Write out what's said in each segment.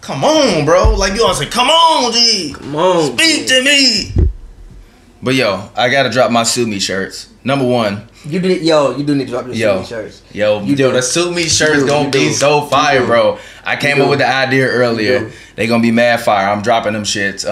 Come on, bro. Like you all say, come on, G. Come on, speak to me. But yo, I gotta drop my Sue Me shirts. Number one. You do need to drop your Sue Me shirts. The Sue Me shirts gonna be so fire, bro. I came up with the idea earlier. They gonna be mad fire. I'm dropping them shits.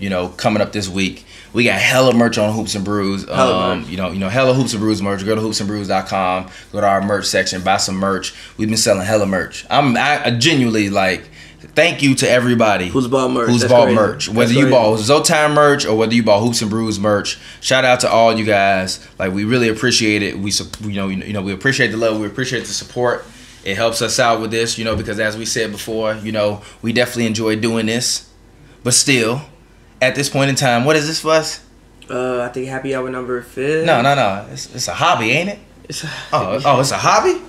You know, coming up this week. We got hella merch on Hoops and Brews. You know, hella Hoops and Brews merch. Go to hoopsandbrews.com. Go to our merch section. Buy some merch. We've been selling hella merch. I genuinely like. Thank you to everybody who's bought merch. Whether you bought Zotime merch or whether you bought Hoops and Brews merch. Shout out to all you guys. Like we really appreciate it. We we appreciate the love. We appreciate the support. It helps us out with this, you know, because as we said before, you know, we definitely enjoy doing this. But still, at this point in time, what is this for us? I think happy hour number 5. No. It's a hobby, ain't it? It's a hobby?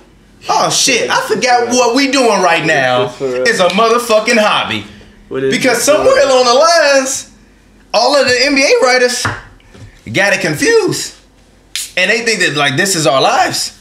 Oh shit! I forgot what we doing right now. It's a motherfucking hobby. Because somewhere along the lines, all of the NBA writers got it confused, and they think that like this is our lives.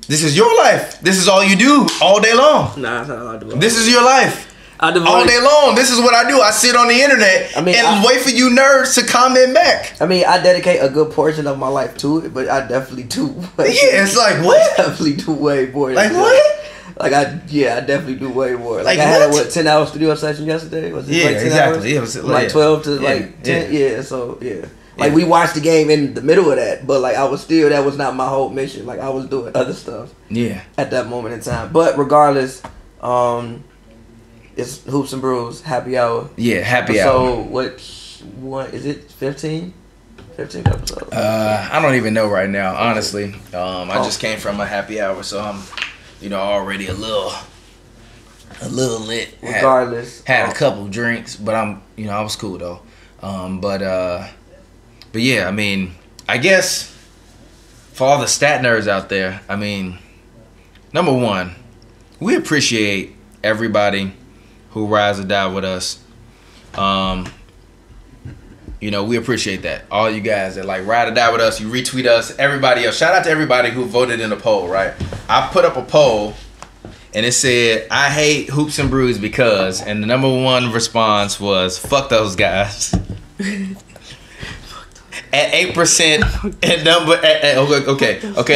This is your life. This is all you do all day long. Nah, that's not allowed to. This is your life. All day long. This is what I do. I sit on the internet and wait for you nerds to comment back. I mean, I dedicate a good portion of my life to it, but I definitely do. Yeah, it's like what? I definitely do way more. Like what? Like I definitely do way more. Like I had a 10-hour studio session yesterday. Was it like 10 exactly. hours? Yeah, it was like 12 to like 10. Yeah, so yeah. Like we watched the game in the middle of that, but like that was not my whole mission. Like I was doing other stuff. Yeah. At that moment in time, but regardless, it's Hoops and Brews happy hour. Yeah, happy hour. So what is it? 15 episodes. I don't even know right now, honestly. I just came from a happy hour, so I'm, already a little lit. Regardless, had a couple drinks, but I was cool though. But yeah, I mean, I guess for all the stat nerds out there, I mean, number one, we appreciate everybody who rides or die with us. We appreciate that. All you guys that like ride or die with us, you retweet us, everybody else. Shout out to everybody who voted in a poll, right? I put up a poll and it said, I hate Hoops and Brews because, and the number one response was, fuck those guys. At 8%, and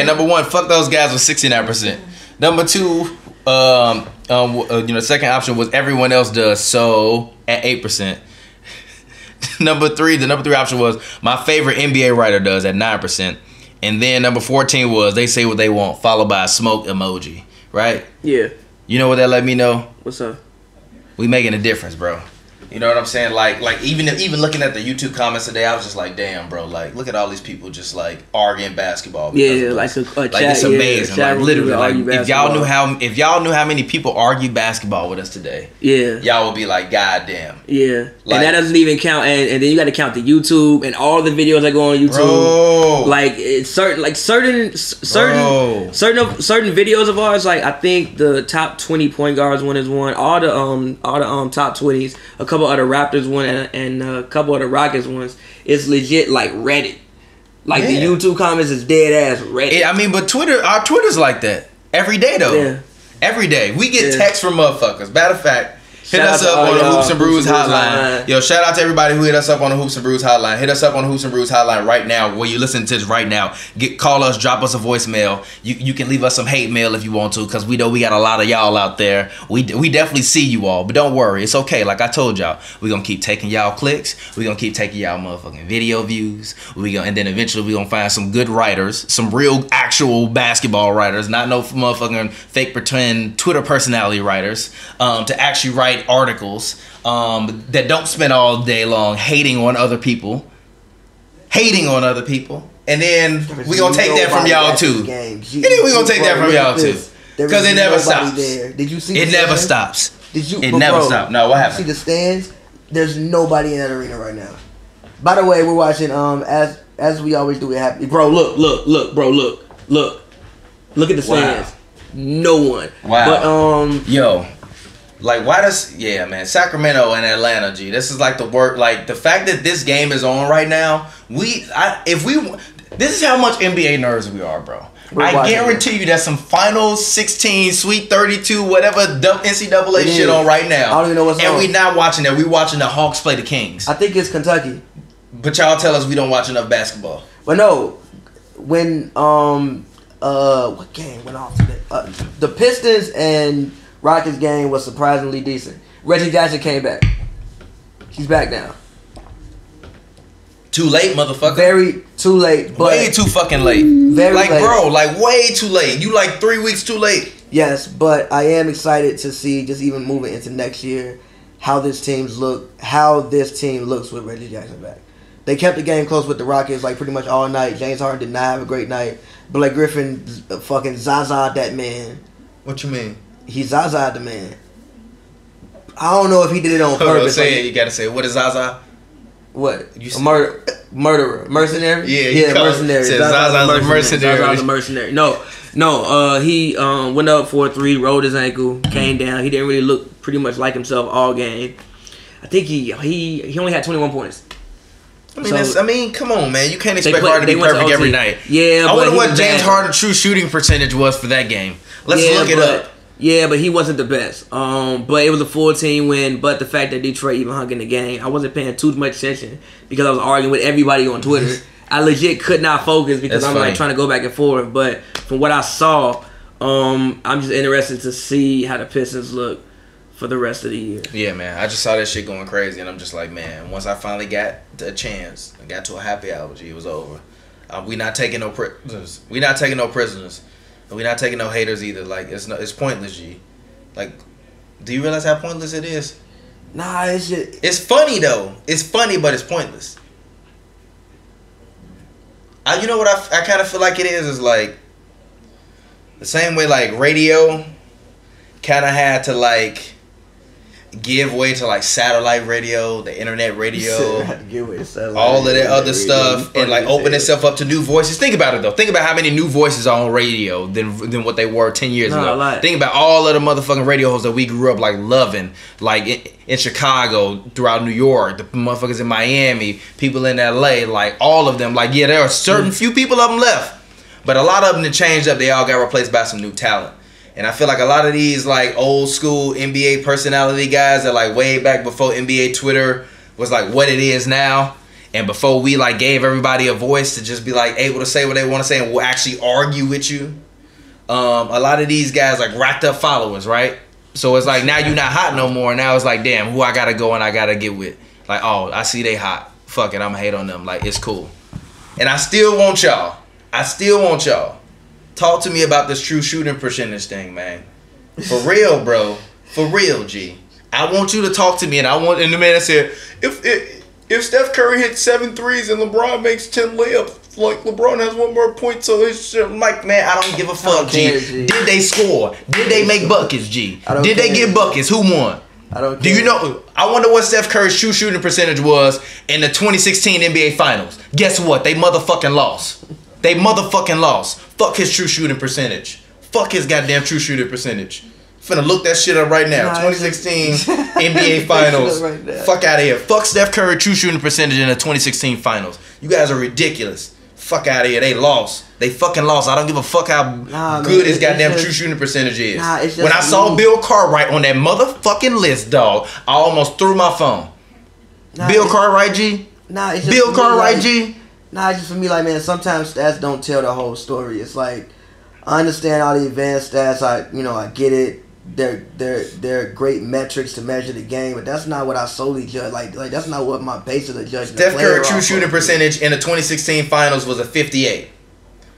number one, fuck those guys was 69%. Number two, second option was everyone else does, so at 8%. the number three option was my favorite NBA writer does at 9%. And then number 14 was they say what they want, followed by a smoke emoji, right? Yeah. You know what that let me know? What's up? We making a difference, bro. You know what I'm saying? Like even looking at the YouTube comments today, I was just like, damn, bro. Like, look at all these people just like arguing basketball. Yeah, like a chat. It's amazing. Like literally, like if y'all knew how many people argue basketball with us today, y'all would be like, God damn. Yeah, like, and that doesn't even count. And then you got to count the YouTube and all the videos that go on YouTube. Bro. Like it's certain videos of ours. Like I think the top 20 point guards one is one. All the top 20s. A couple of the Raptors one and a couple of the Rockets ones. It's legit like Reddit. Like the YouTube comments is dead ass Reddit. I mean, but our Twitter's like that every day though. Yeah. Every day we get texts from motherfuckers. Matter of fact, hit us up on the Hoops and Brews hotline. Yo, shout out to everybody who hit us up on the Hoops and Brews hotline. Hit us up on the Hoops and Brews hotline right now. Where you listen to this right now. Call us, drop us a voicemail. You can leave us some hate mail if you want to, because we know we got a lot of y'all out there. We definitely see you all, but don't worry, it's okay. Like I told y'all, we gonna keep taking y'all clicks. We gonna keep taking y'all motherfucking video views. And then eventually we gonna find some good writers, some real actual basketball writers, not no motherfucking fake pretend Twitter personality writers, to actually write articles that don't spend all day long hating on other people, and then we gonna take that from y'all too. And then we gonna take that from y'all too, because it never stops. Did you see? It never stops. Did you? It never stops. No, what happened? See the stands? There's nobody in that arena right now. By the way, we're watching as we always do. It happy, bro. Look, bro. Look at the stands. Wow. No one. Wow. But like, why does Sacramento and Atlanta, G, this is like the work, like the fact that this game is on right now, this is how much NBA nerds we are, bro. I guarantee you there's some Final 16, Sweet 32, whatever NCAA shit on right now. I don't even know what's on. And we not watching that. We watching the Hawks play the Kings. I think it's Kentucky. But y'all tell us we don't watch enough basketball. But no, when what game went off today? The Pistons and Rockets game was surprisingly decent. Reggie Jackson came back. He's back now. Too late, motherfucker. Very too late. But way too fucking late. Very like, late. bro, like way too late. You like 3 weeks too late. Yes, but I am excited to see, just even moving into next year, how this team looks with Reggie Jackson back. They kept the game close with the Rockets like pretty much all night. James Harden did not have a great night. Blake Griffin fucking Zaza'd that man. What you mean? He Zaza'd the man. I don't know if he did it on purpose. Say it. You gotta say it. What is Zaza? What? A murderer. Mercenary? Yeah, mercenary. Zaza's a mercenary. Zaza's a mercenary. No, he went up for a 3, rolled his ankle, came down. He didn't really look pretty much like himself all game. I think he only had 21 points. I mean, come on, man. You can't expect Harden to be perfect every night. Yeah, I wonder what James Harden's true shooting percentage was for that game. Let's look it up. Yeah, but he wasn't the best. But it was a full team win. But the fact that Detroit even hung in the game, I wasn't paying too much attention because I was arguing with everybody on Twitter. I legit could not focus because I'm like trying to go back and forth. But from what I saw, I'm just interested to see how the Pistons look for the rest of the year. Yeah, man. I just saw that shit going crazy, and I'm just like, man, once I finally got a chance, I got to a happy hour, G, it was over. We not taking no prisoners. We not taking no prisoners. We not taking no haters either. Like, it's pointless, G. Like, do you realize how pointless it is? Nah, it's just... It's funny, though. It's funny, but it's pointless. You know what I kind of feel like it is like the same way, like, radio kind of had to, like, give way to like satellite radio, the internet radio, all of that other stuff, and like open itself up to new voices. Think about it though. Think about how many new voices are on radio than what they were 10 years ago. Think about all of the motherfucking radio hosts that we grew up like loving, like in Chicago, throughout New York, the motherfuckers in Miami, people in LA, like all of them. Like, yeah, there are certain few people of them left, but a lot of them that changed up, they all got replaced by some new talent. And I feel like a lot of these like old school NBA personality guys that like way back before NBA Twitter was like what it is now, and before we like gave everybody a voice to just be like able to say what they want to say and will actually argue with you. A lot of these guys like racked up followers, right? So it's like now you're not hot no more. Now it's like, damn, who I gotta go and I gotta get with? Like, oh, I see they hot. Fuck it, I'ma hate on them. Like, it's cool. And I still want y'all. Talk to me about this true shooting percentage thing, man. For real, bro. For real, G. I want you to talk to me, and the man that said, if Steph Curry hits 7 threes and LeBron makes 10 layups, like LeBron has 1 more point, so his shit. I'm like, man, I don't give a fuck, G. Did they score? Did they make buckets, G? Did they get buckets? Who won? I don't care. Do you know? I wonder what Steph Curry's true shooting percentage was in the 2016 NBA Finals. Guess what? They motherfucking lost. Fuck his true shooting percentage. Fuck his goddamn true shooting percentage. Finna look that shit up right now. 2016 NBA Finals. Fuck out of here. Fuck Steph Curry true shooting percentage in the 2016 Finals. You guys are ridiculous. Fuck out of here. They lost. They fucking lost. I don't give a fuck how good his goddamn true shooting percentage is. When I saw Bill Cartwright on that motherfucking list, dog, I almost threw my phone. Bill Cartwright, G? Bill Cartwright, G? Nah, it's just for me, like, man, sometimes stats don't tell the whole story. It's like, I understand all the advanced stats. I get it. They're great metrics to measure the game, but that's not what I solely judge. Like that's not what my base of the judgment. Steph Curry true shooting percentage in the 2016 Finals was a 58.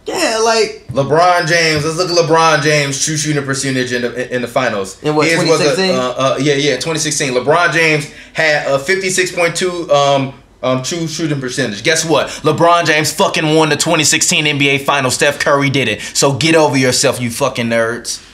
Yeah, like LeBron James. Let's look at LeBron James true shooting percentage in the Finals. In what, 2016? 2016. LeBron James had a 56.2 true shooting percentage. Guess what? LeBron James fucking won the 2016 NBA Finals. Steph Curry did it. So get over yourself, you fucking nerds.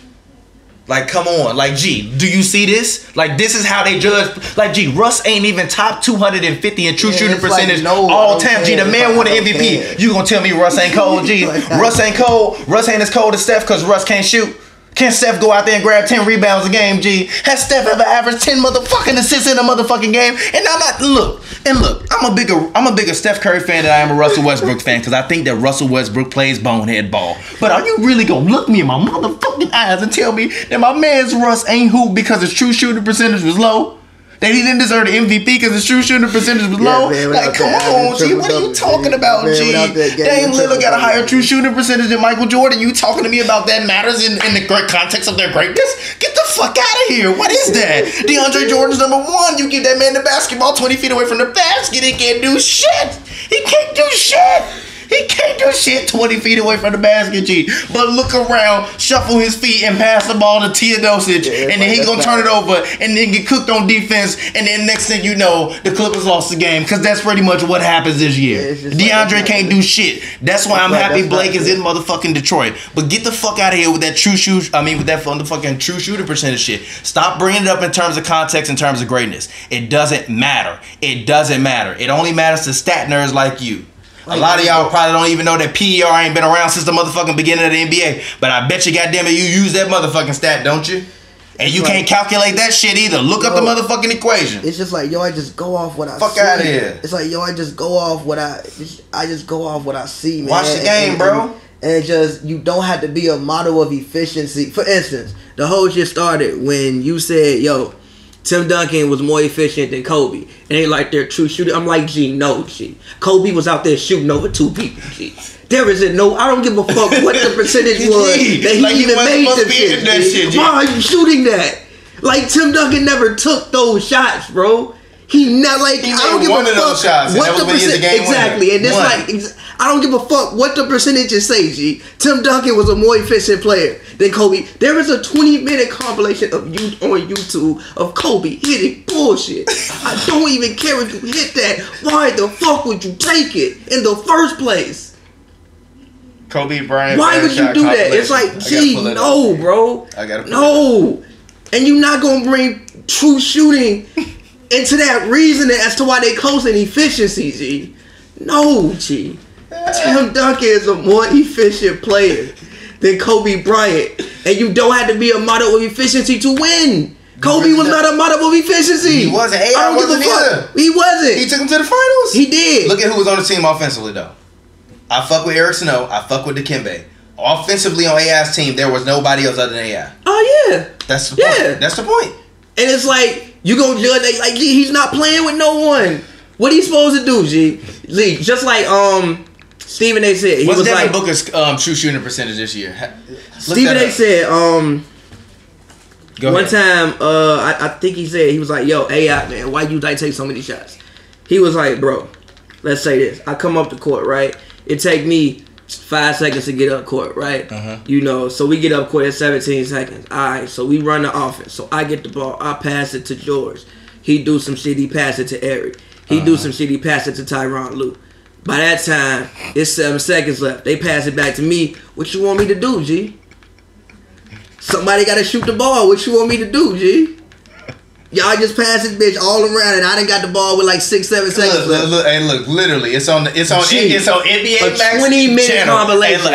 Like, come on. Like, G, do you see this? Like, this is how they judge. Like, G, Russ ain't even top 250 in true shooting percentage all time. G, the man won the MVP. You gonna tell me Russ ain't cold, G? Russ ain't cold. Russ ain't as cold as Steph because Russ can't shoot. Can Steph go out there and grab 10 rebounds a game, G? Has Steph ever averaged 10 motherfucking assists in a motherfucking game? And I'm not, look, I'm a bigger Steph Curry fan than I am a Russell Westbrook fan, because I think that Russell Westbrook plays bonehead ball. But are you really gonna look me in my motherfucking eyes and tell me that my man's Russ ain't hoop because his true shooting percentage was low? That he didn't deserve the MVP because his true shooting percentage was low? Man, like, come on, G. What are you talking about, G? Dame Lillard got a higher true shooting percentage than Michael Jordan. You talking to me about that matters in the great context of their greatness? Get the fuck out of here. What is that? DeAndre Jordan's number 1. You give that man the basketball 20 feet away from the basket. He can't do shit. He can't do shit. He can't do shit 20 feet away from the basket, G. But look around, shuffle his feet, and pass the ball to Teodosic, and then he gonna turn it over, and then get cooked on defense, and then next thing you know, the Clippers lost the game, because that's pretty much what happens this year. DeAndre can't do shit. That's why I'm happy Blake is in motherfucking Detroit. But get the fuck out of here with that with that motherfucking true shooting percentage shit. Stop bringing it up in terms of context, in terms of greatness. It doesn't matter. It doesn't matter. It only matters to stat nerds like you. A lot of y'all probably don't even know that PER ain't been around since the motherfucking beginning of the NBA. But I bet you goddamn it, you use that motherfucking stat, don't you? And you can't calculate that shit either. Look up the motherfucking equation. It's just like, yo, I just go off what I see. Fuck out of here. It's like, yo, I just go off what I just go off what I see, man. Watch the game, bro. And just, you don't have to be a model of efficiency. For instance, the whole shit started when you said, yo, Tim Duncan was more efficient than Kobe. And they like their true shooter. I'm like, G, no, G. Kobe was out there shooting over 2 people, G. There isn't no, I don't give a fuck what the percentage was that he like even made the shit. Why are you shooting that? Like, Tim Duncan never took those shots, bro. He not like, I don't give a fuck shots, what the percentage. Exactly. And it's like, I don't give a fuck what the percentages say, G. Tim Duncan was a more efficient player than Kobe. There is a 20-minute compilation of you on YouTube of Kobe hitting bullshit. I don't even care if you hit that. Why the fuck would you take it in the first place? Kobe Bryant. Why would you do that? It's like, gee, no, bro. No. And you're not gonna bring true shooting into that reasoning as to why they close in efficiency, G. No, G. Tim Duncan is a more efficient player than Kobe Bryant. And you don't have to be a model of efficiency to win. Kobe was not a model of efficiency. He wasn't. I don't give a fuck. He wasn't. He took him to the finals. He did. Look at who was on the team offensively, though. I fuck with Eric Snow. I fuck with Dikembe. Offensively on AI's team, there was nobody else other than AI. Oh, yeah. That's the point. That's the point. And it's like, you gonna judge that, like, G, he's not playing with no one. What he supposed to do, G? Just like Stephen A. said, he What's was Devin like Booker's true shooting percentage this year? Stephen A. said Go one ahead. time I think he said, he was like, yo, AI, man, why you like take so many shots? He was like, bro, let's say this. I come up the court, right? It take me 5 seconds to get up court, right? You know, so we get up court at 17 seconds. All right, so we run the offense. So I get the ball. I pass it to George. He do some shit. He pass it to Eric. He do some shit. He pass it to Tyronn Lue. By that time, it's 7 seconds left. They pass it back to me. What you want me to do, G? Somebody got to shoot the ball. What you want me to do, G? Y'all just pass this bitch all around, and I done got the ball with like 6, 7 seconds left. Look, literally, it's on NBA Max 20-minute compilation.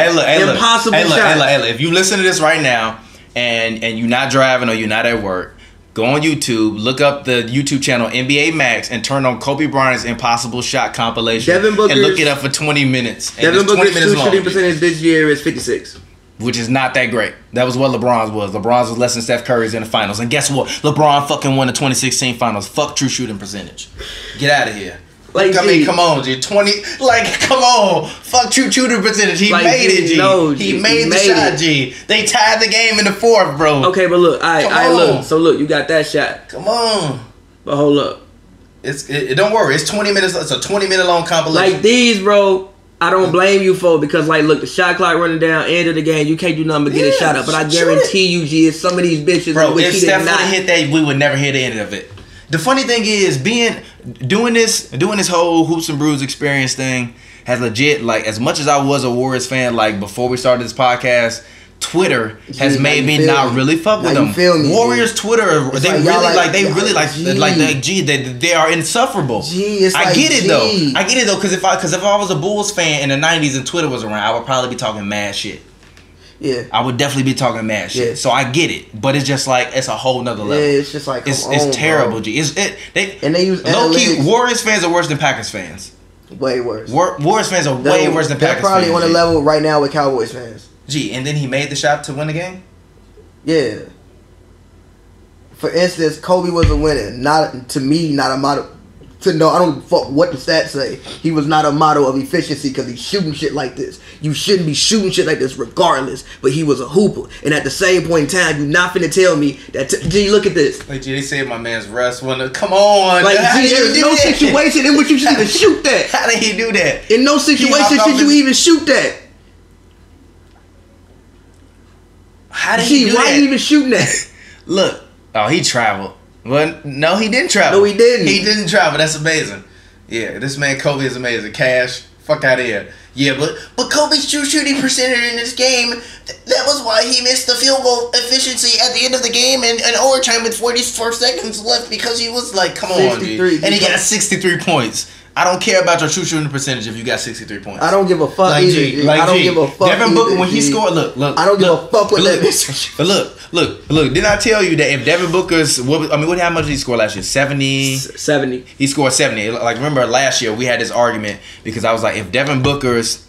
Impossible shot. Hey, if you listen to this right now, and you're not driving or you're not at work, go on YouTube, look up the YouTube channel NBA Max, and turn on Kobe Bryant's Impossible Shot compilation, and look it up for 20 minutes. Devin Booker's shooting percentage this year is 56. Which is not that great. That was what LeBron's was. LeBron's was less than Steph Curry's in the finals. And guess what? LeBron fucking won the 2016 finals. Fuck true shooting percentage. Get out of here. Like, I mean, come on, G. 20. Like, come on. Fuck true shooting percentage. He like, made it, G. No, G. He made the shot, G. They tied the game in the 4th, bro. Okay, but look. Look. So look, you got that shot. Come on. But hold up. Don't worry. It's 20 minutes. It's a 20-minute long compilation. Like these, bro. I don't blame you for it because, like, look, the shot clock running down, end of the game, you can't do nothing but get a shot up. But I guarantee you, G, it's some of these bitches. Bro, if Steph would have hit that, we would never hear the end of it. The funny thing is, doing this whole Hoops and Brews experience thing has legit, like, as much as I was a Warriors fan, like, before we started this podcast, Twitter has made me not really fuck with them. Warriors Twitter, they are insufferable. I get it though, because if I was a Bulls fan in the 90s and Twitter was around, I would probably be talking mad shit. Yeah. I would definitely be talking mad shit. Yeah. So I get it, but it's just like it's a whole nother level. Yeah, it's just like it's terrible, bro. G. They use low key. analytics. Warriors fans are worse than Packers fans. Way worse. Warriors fans are way worse than Packers fans. They're probably on a level right now with Cowboys fans. Gee, and then he made the shot to win the game? Yeah. For instance, Kobe was a winner. Not a model. I don't fuck what the stats say. He was not a model of efficiency because he's shooting shit like this. You shouldn't be shooting shit like this regardless. But he was a hooper. And at the same point in time, you're not finna tell me that. Gee, look at this. Like, G, they said my man's Russ wanna. Come on. Like, G, there's no situation in which you should even shoot that. How did he do that? In no situation should you even shoot that. How did he do that? Why are you even shooting that? Look. Oh, he traveled. Well, no, he didn't travel. No, he didn't. He didn't travel. That's amazing. Yeah, this man Kobe is amazing. Cash, fuck out of here. Yeah, but Kobe's true shooting percentage in this game, that was why he missed the field goal efficiency at the end of the game and overtime with 44 seconds left because he was like, come on, dude. And he got 63 points. I don't care about your true shooting percentage if you got 63 points. I don't give a fuck either. I don't give a fuck Devin Booker, when he scored, look. I don't give a fuck with that. But look. Didn't I tell you that if Devin Booker's, how much did he score last year? 70? 70. He scored 70. Like, remember last year we had this argument because I was like, if Devin Booker's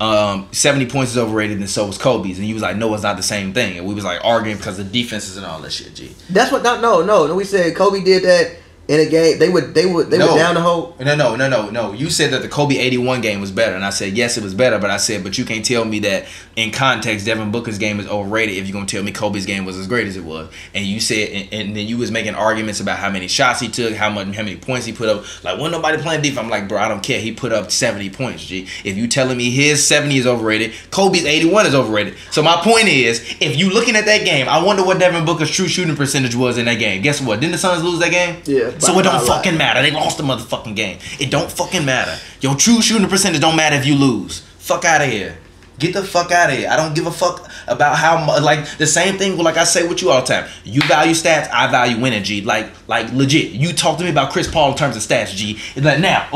70 points is overrated, then so was Kobe's, and you was like, no, it's not the same thing, and we was like arguing because of defenses and all that shit. G. That's what. No. We said Kobe did that. In a game, they were down the hole. No. You said that the Kobe 81 game was better, and I said yes, it was better. But I said, but you can't tell me that in context, Devin Booker's game is overrated if you're gonna tell me Kobe's game was as great as it was. And you said, and then you was making arguments about how many shots he took, how many points he put up. Like, when nobody playing defense, I'm like, bro, I don't care. He put up 70 points. G. If you telling me his 70 is overrated, Kobe's 81 is overrated. So my point is, if you looking at that game, I wonder what Devin Booker's true shooting percentage was in that game. Guess what? Didn't the Suns lose that game? Yeah. So it don't fucking matter. They lost the motherfucking game. It don't fucking matter. Your true shooting percentage don't matter if you lose. Fuck out of here. Get the fuck out of here. I don't give a fuck about how much. Like, the same thing, like I say with you all the time. You value stats, I value winning, G. Like legit. You talk to me about Chris Paul in terms of stats, G. It's like, now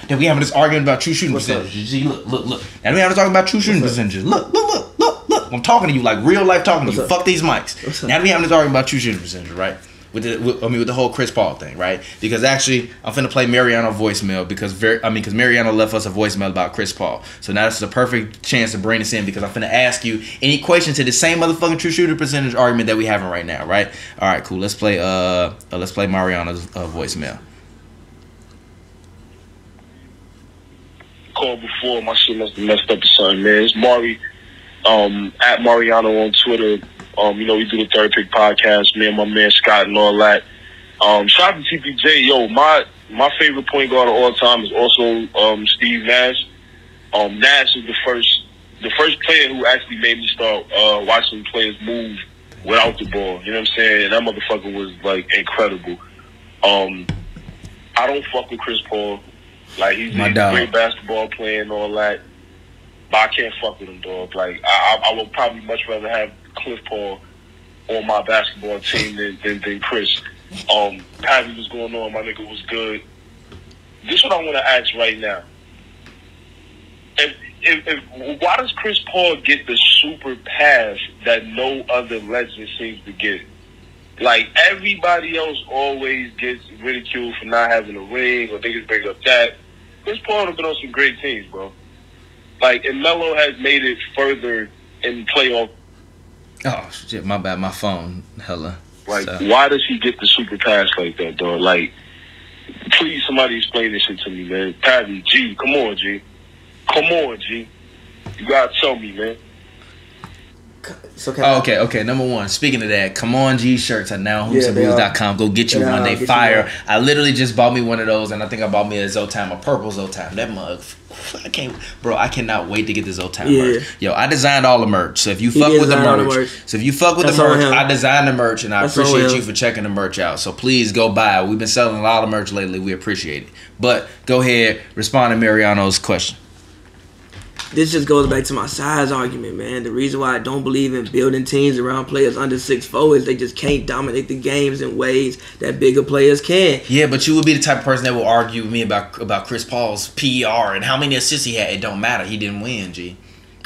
that we having this argument about true shooting percentages, G. Look. Now we having to talk about true shooting percentages. Look. I'm talking to you like real life talking to you. Fuck these mics. Now we having this argument about true shooting percentages, right? With the whole Chris Paul thing, right? Because actually, I'm finna play Mariano voicemail because Mariano left us a voicemail about Chris Paul. So now this is a perfect chance to bring this in because I'm finna ask you any question to the same motherfucking true shooter percentage argument that we having right now, right? All right, cool. Let's play Mariano's voicemail. Called before, my shit must have messed up or something, man. It's Mari, at Mariano on Twitter. We do the Third Pick podcast, me and my man Scott and all that. Shout out to TPJ. Yo, my favorite point guard of all time is also Steve Nash. Nash is the first player who actually made me start watching players move without the ball. You know what I'm saying? And that motherfucker was like incredible. I don't fuck with Chris Paul. Like, he's a great basketball player and all that. But I can't fuck with him, dog. Like, I would probably much rather have Cliff Paul on my basketball team than Chris. Pavy was going on, my nigga was good. This is what I want to ask right now. Why does Chris Paul get the super pass that no other legend seems to get? Like, everybody else always gets ridiculed for not having a ring, or niggas bring up that. Chris Paul has been on some great teams, bro. Like, and Melo has made it further in playoff. Oh, shit, my bad. My phone. Hella. Like, why does he get the super pass like that, dog? Like, please, somebody explain this shit to me, man. Pavy, G, come on, G. Come on, G. You gotta tell me, man. Okay. Number one, speaking of that, come on G shirts are now HoopsNBrews.com. Go get you one. They fire. I literally just bought me one of those, and I think I bought me a Zotam, a purple Zotam. That mug, I cannot wait to get the Zotam merch. Yo, I designed all the merch. So if you fuck with the merch, I designed the merch, and I appreciate you for checking the merch out. So please go buy it. We've been selling a lot of merch lately. We appreciate it. But go ahead, respond to Mariano's question. This just goes back to my size argument, man. The reason why I don't believe in building teams around players under 6'4" is they just can't dominate the games in ways that bigger players can. Yeah, but you would be the type of person that will argue with me about Chris Paul's PER and how many assists he had. It don't matter. He didn't win, G.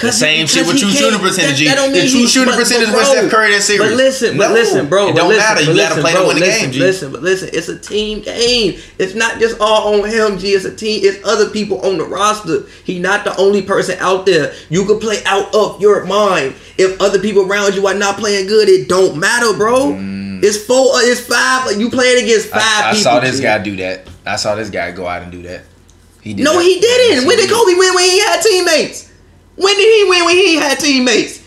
The same shit with true shooting percentage. The true shooting percentage when Steph Curry that series. But listen, bro. It don't matter. You gotta play to win the game, G. Listen, it's a team game. It's not just all on him, G. It's a team. It's other people on the roster. He's not the only person out there. You can play out of your mind. If other people around you are not playing good, it don't matter, bro. It's 4. It's 5. You playing against 5 people. I saw this guy do that. I saw this guy go out and do that. He did. No, that. he didn't. When did Kobe win when he had teammates? When did he win when he had teammates?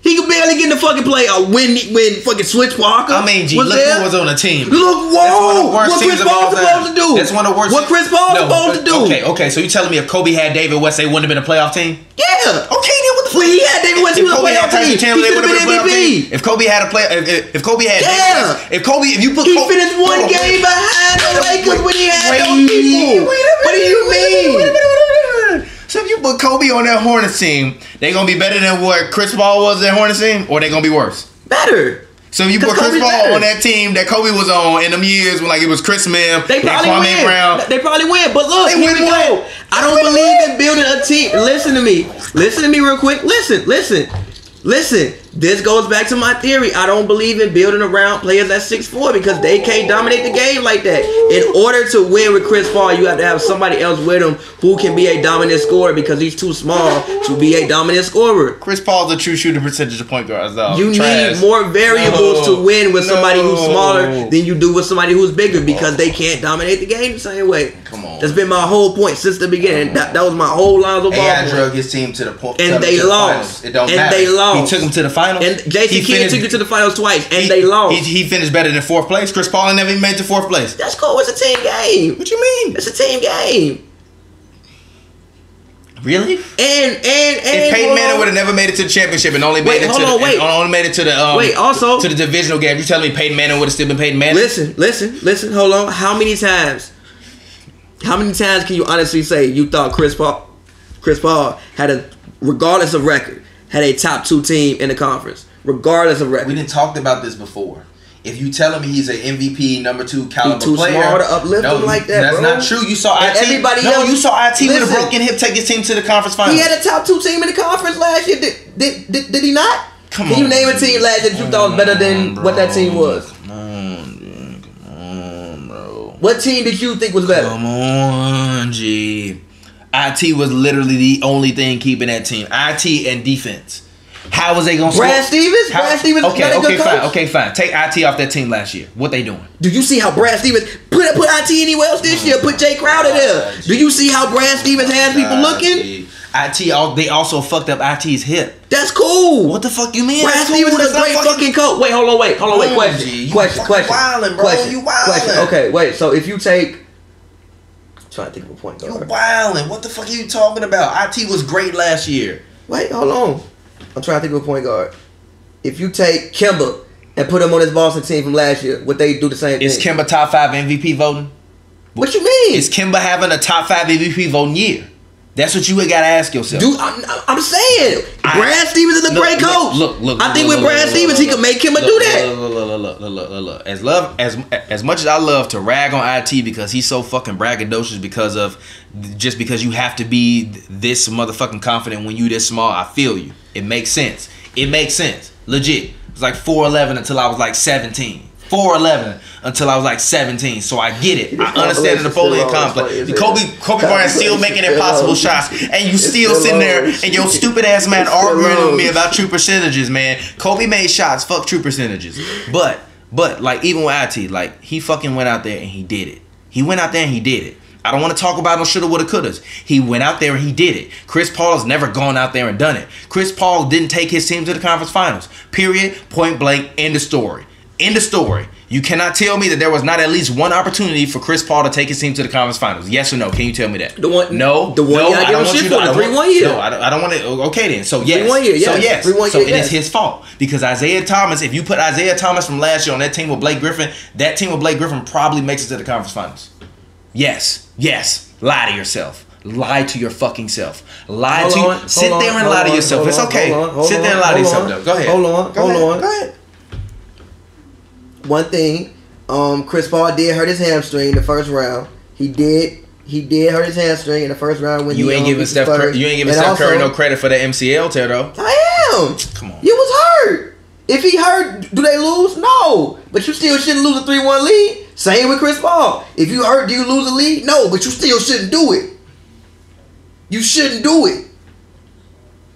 He could barely get in the fucking play. When fucking Switch Parker I mean, G, was look there. who was on the team. Look, whoa! What Chris Paul supposed to do? That's one of the worst. What Chris Paul supposed to do? Okay. So you telling me if Kobe had David West, they wouldn't have been a playoff team? Yeah. Okay, then what the fuck? When he had David West, he was a playoff team. He should have been MVP. If Kobe had a play, if Kobe had David West, if you put he finished one game behind the Lakers when he had those people. What do you mean? So if you put Kobe on that Hornets team, they gonna be better than what Chris Paul was at Hornets team, or they gonna be worse? Better. So if you put Chris Paul on that team that Kobe was on in them years when like it was Chris Mim, they probably Kwame win. Brown. They probably win. But look, they here we go. I don't believe in building a team. Listen to me. Listen to me real quick. Listen. This goes back to my theory. I don't believe in building around players at 6'4" because they can't dominate the game like that. In order to win with Chris Paul, you have to have somebody else with him who can be a dominant scorer because he's too small to be a dominant scorer. Chris Paul's a true shooting percentage of point guards, though. You need more variables to win with somebody who's smaller than you do with somebody who's bigger because they can't dominate the game the same way. Come on. That's been my whole point since the beginning. That was my whole line of ball. AI drug his team to the point. And they lost. It don't and matter. They lost. He took them to the finals. And Jason Kidd took you to the finals twice, and they lost. He finished better than 4th place. Chris Paul ain't never even made it to 4th place. That's cool. It's a team game. What you mean? It's a team game. Really? And if Peyton Manning would have never made it to the championship and only made it to the also to the divisional game, you telling me Peyton Manning would have still been Peyton Manning? Listen. Hold on. How many times can you honestly say you thought Chris Paul had regardless of record, had a top 2 team in the conference, regardless of record? We didn't talk about this before. If you telling me he's an MVP, number 2 caliber too player, small to uplift him like that, that's bro. not true. You saw IT. Everybody else, you saw IT with a broken hip take his team to the conference finals. He had a top 2 team in the conference last year. Did he not? Can you name a team last year that you thought was better than what that team was? Come on, bro. What team did you think was better? Come on, G. IT was literally the only thing keeping that team. IT and defense. How was they gonna score? Brad Stevens? Brad Stevens Okay, fine. Take IT off that team last year. What they doing? Do you see how Brad Stevens put IT anywhere else this year? Put Jay Crowder there. Do you see how Brad Stevens has people looking? They also fucked up IT's hip. That's cool. What the fuck you mean? Brad Stevens is a great fucking coach. Wait, hold on. Question. Okay, wait. So if you take, I'm trying to think of a point guard. You wildin'. What the fuck are you talking about? IT was great last year. Wait, hold on. I'm trying to think of a point guard. If you take Kemba and put him on his Boston team from last year, would they do the same thing? Is Kemba top 5 MVP voting? What you mean? Is Kemba having a top 5 MVP voting year? That's what you got to ask yourself. Dude, I'm saying Brad Stevens is a great coach. Look. I think with Brad Stevens, he could make Kemba do that. Look. As much as I love to rag on IT because he's so fucking braggadocious because you have to be this motherfucking confident when you this small, I feel you. It makes sense. Legit. It was like 4'11" until I was like 17. 4'11" until I was like 17. So I get it. I understand the Napoleon complex. Kobe Bryant still making impossible shots, and you still sitting there and your stupid ass man arguing with me about true percentages, man. Kobe made shots. Fuck true percentages. But like even with IT, like he fucking went out there and he did it. I don't want to talk about no shoulda, woulda, couldas. He went out there and he did it. Chris Paul has never gone out there and done it. Chris Paul didn't take his team to the conference finals. Period. Point blank. End of story. You cannot tell me that there was not at least one opportunity for Chris Paul to take his team to the conference finals. Yes or no? Can you tell me that? The one I don't want to. Okay then. So yes. 3-1 year, yes. So yes. 3-1 So year, it yes. is his fault because Isaiah Thomas. If you put Isaiah Thomas from last year on that team with Blake Griffin, that team with Blake Griffin probably makes it to the conference finals. Yes. Lie to yourself. Lie to your fucking self. Sit there and lie to yourself. It's okay. Sit there and lie to yourself though. Go ahead. Hold on. One thing, Chris Paul did hurt his hamstring the first round. He did He did hurt his hamstring in the first round when you ain't giving Steph Curry. You ain't giving Steph Curry no credit for the MCL tear though. I am. Come on. You was hurt. If he hurt, do they lose? No. But you still shouldn't lose a 3-1 lead. Same with Chris Paul. If you hurt, do you lose a lead? No, but you still shouldn't do it. You shouldn't do it.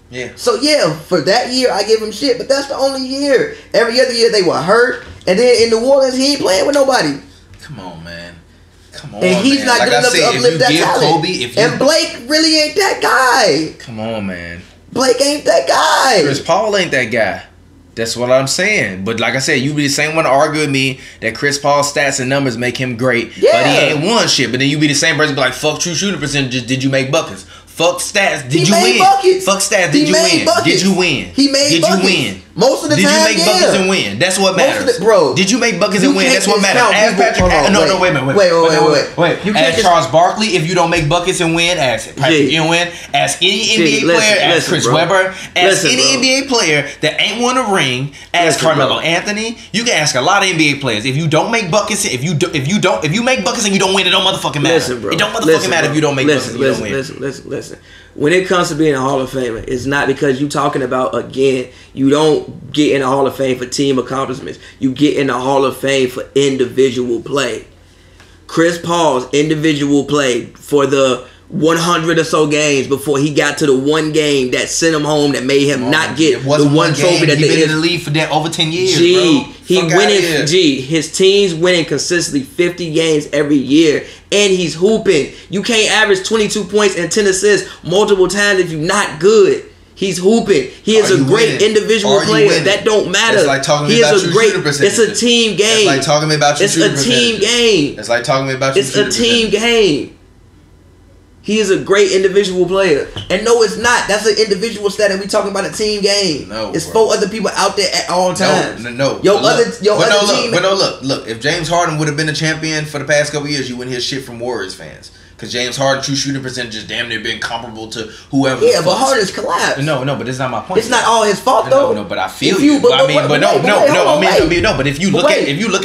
Yeah. So yeah, for that year I give him shit, but that's the only year. Every other year they were hurt, and then in New Orleans he ain't playing with nobody. Come on, man. Come on, and he's man. not like good enough to uplift that talent. Kobe, and Blake really ain't that guy. Come on, man. Blake ain't that guy. Chris Paul ain't that guy. That's what I'm saying. But like I said, you be the same one to argue with me that Chris Paul's stats and numbers make him great, but he ain't won shit. But then you be the same person be like, fuck true shooting percentages. Did you make buckets? Fuck stats. Did you win? Buckets. Fuck stats. Did you win? Buckets. Did you win? He made Did buckets. you win? Most of the time, Did you make buckets and win? That's what matters. Bro. Did you make buckets and win? That's what matters. Ask Patrick. Wait a minute. Wait. You ask Charles Barkley if you don't make buckets and win. Ask Patrick Ewing. Ask any NBA player. Ask Chris Webber. Ask any NBA player that ain't won a ring. Ask Carmelo Anthony. You can ask a lot of NBA players. If you don't make buckets, if you make buckets and you don't win, it don't motherfucking matter. Listen, bro. It don't motherfucking matter if you don't make buckets and you don't win. Listen. When it comes to being a Hall of Famer, it's not because you talking about, again, you don't get in the Hall of Fame for team accomplishments. You get in the Hall of Fame for individual play. Chris Paul's individual play for the 100 or so games before he got to the one game that sent him home that made him not get the one trophy that he they been in the league for that over 10 years, bro. His team's winning consistently 50 games every year, and he's hooping. You can't average 22 points and 10 assists multiple times if you're not good. He's hooping. He is a great individual player. That don't matter. It's like talking about your shooting percentage. It's a team game. It's like talking about your shooting percentage. It's a team game. It's like talking about your shooting percentage. It's a team game. He is a great individual player. And no, it's not. That's an individual stat, and we talking about a team game. No, it's 4 other people out there at all times. No. Look. If James Harden would have been a champion for the past couple years, you wouldn't hear shit from Warriors fans. Because James Harden true shooting percentage is damn near been comparable to whoever. Yeah, but Harden's collapsed. No, but that's not my point. It's not all his fault though. No, but I feel you. But if you look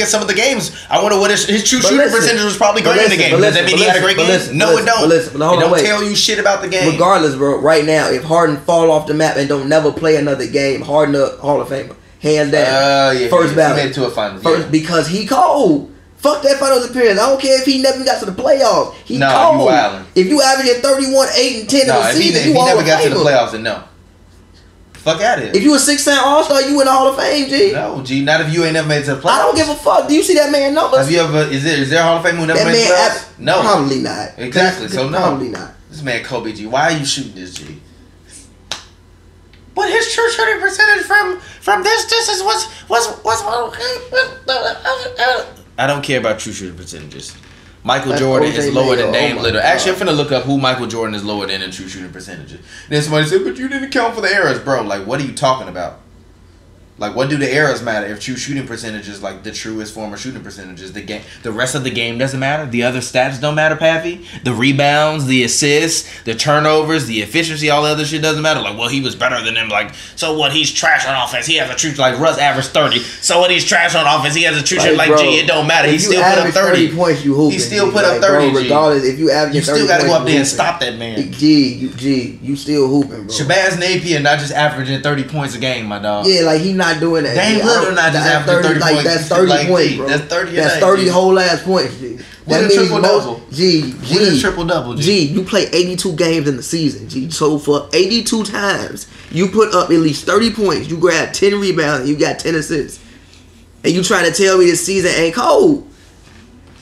at some of the games, I wonder what his true shooting percentage was probably great in the game. Does that mean he had a great game? No, it don't. It don't tell you shit about the game. Regardless, bro, right now, if Harden fall off the map and don't never play another game, Harden a Hall of Famer. Hands down. First ballot. He made it to a final. Because he cold. Fuck that finals appearance. I don't care if he never got to the playoffs. He cold. You wildin'. If you averaging 31, 8, and 10 in the season, if he never got to the playoffs, then no. Fuck out of here. If you a 6-time All-Star, you in the Hall of Fame, G. No, G. Not if you ain't never made it to the playoffs. I don't give a fuck. Do you see that man numbers? Have you ever? Is there a Hall of Fame who never made the playoffs? No, probably not. Exactly. So no, probably not. This man Kobe, G. Why are you shooting this, G? But his true shooting percentage from this distance was. I don't care about true shooting percentages. Michael Jordan is lower than Dame Lillard. Actually, I'm finna look up who Michael Jordan is lower than in true shooting percentages. And then somebody said, but you didn't account for the errors, bro. Like, what are you talking about? Like, what do the errors matter if true shooting percentages, like the truest form of shooting percentages, the rest of the game doesn't matter? The other stats don't matter, Pavy? The rebounds, the assists, the turnovers, the efficiency, all the other shit doesn't matter? Like, well, he was better than him. Like, so what? He's trash on offense. He has a true, like, Russ averaged 30. So what? He's trash on offense. He has a true shit. Like, G, it don't matter. He still put up 30 points. You hooping. He still put up 30, bro, regardless, if you average 30 you still got to go up there and stop that man. G, you still hooping, bro. Shabazz Napier not just averaging 30 points a game, my dog. Yeah, like, he not doing that. Dame Lillard not just averaging 30 points. That's 30 points, bro. That's 30 That's 30 whole ass points, G. That means triple-double. G. Triple-double, G. G, you play 82 games in the season, G. So for 82 times, you put up at least 30 points. You grab 10 rebounds, and you got 10 assists. And you trying to tell me this season ain't cold.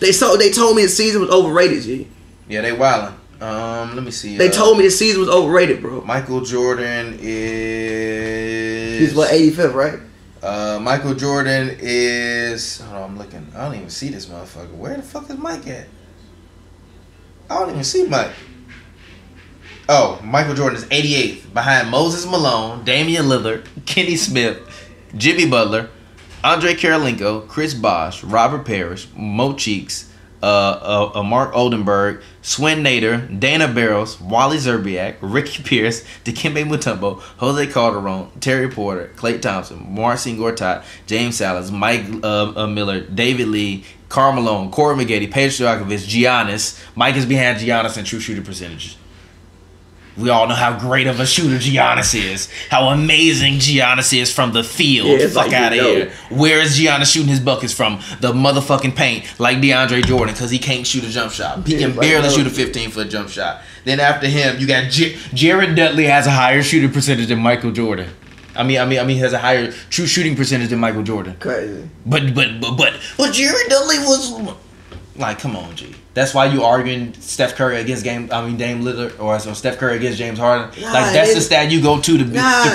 They told me the season was overrated, G. Yeah, they wildin'. Let me see. They told me the season was overrated, bro. Michael Jordan is... He's what, 85th, right? Michael Jordan is... Hold on, I'm looking. I don't even see this motherfucker. Where the fuck is Mike at? I don't even see Mike. Oh, Michael Jordan is 88th. Behind Moses Malone, Damian Lillard, Kenny Smith, Jimmy Butler, Andre Karolinko, Chris Bosh, Robert Parrish, Mo Cheeks, Mark Oldenburg, Swin Nader, Dana Barros, Wally Zerbiak, Ricky Pierce, Dikembe Mutombo, Jose Calderon, Terry Porter, Clay Thompson, Marcin Gortat, James Salas, Mike Miller, David Lee, Karl Malone, Corey Maggette, Pedro Stojakovic, Giannis. Mike is behind Giannis in true shooting percentages. We all know how great of a shooter Giannis is. How amazing Giannis is from the field. Yeah, Fuck like, out of here. Where is Giannis shooting his buckets from? The motherfucking paint. Like DeAndre Jordan, because he can't shoot a jump shot. He can barely shoot a 15-foot jump shot. Then after him, you got Jared Dudley has a higher shooting percentage than Michael Jordan. I mean, has a higher true shooting percentage than Michael Jordan. Crazy. But Jared Dudley was like, come on, G. That's why you arguing Steph Curry against Dame Lillard, or so Steph Curry against James Harden. Like that's the stat you go to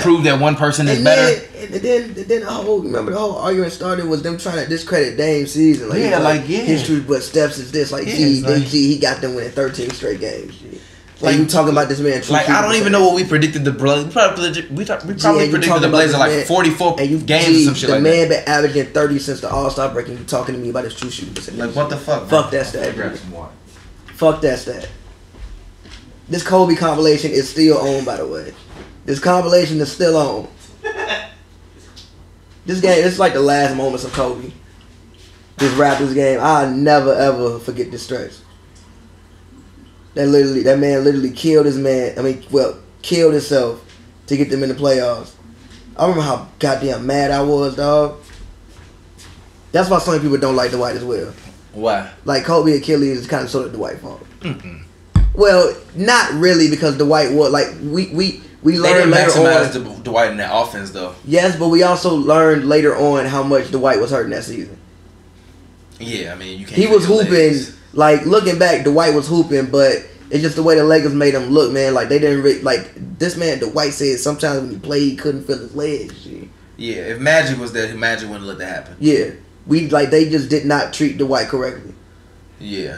prove that one person is better. And then the whole argument started was them trying to discredit Dame's season. Like, history, but Steph's is this. Like, he got them winning 13 straight games. G. Like you talking about this man? Like I don't even know what we predicted the Blazers. We probably predicted the Blazers like 44 games or some shit like that. The man been averaging 30 since the All-Star break, and you talking to me about his true shooting percentage. Like what the fuck? Fuck that stat. Fuck that stat. This Kobe compilation is still on, by the way. This compilation is still on. This game, it's like the last moments of Kobe. This Raptors game, I'll never ever forget this stretch. That man literally killed his man. Killed himself to get them in the playoffs. I remember how goddamn mad I was, dog. That's why some people don't like Dwight as well. Why? Like Kobe Achilles is kind of sort of Dwight fault. Well, not really, because Dwight was like we learned later on. They didn't maximize Dwight in that offense though. Yes, but we also learned later on how much Dwight was hurting that season. Yeah, I mean you can't. He was hooping. Like, looking back, Dwight was hooping, but it's just the way the Lakers made him look, man. Like, they didn't like this man, Dwight said sometimes when he played, he couldn't feel his legs. G. Yeah, if Magic was there, Magic wouldn't let that happen. Yeah. They just did not treat Dwight correctly. Yeah.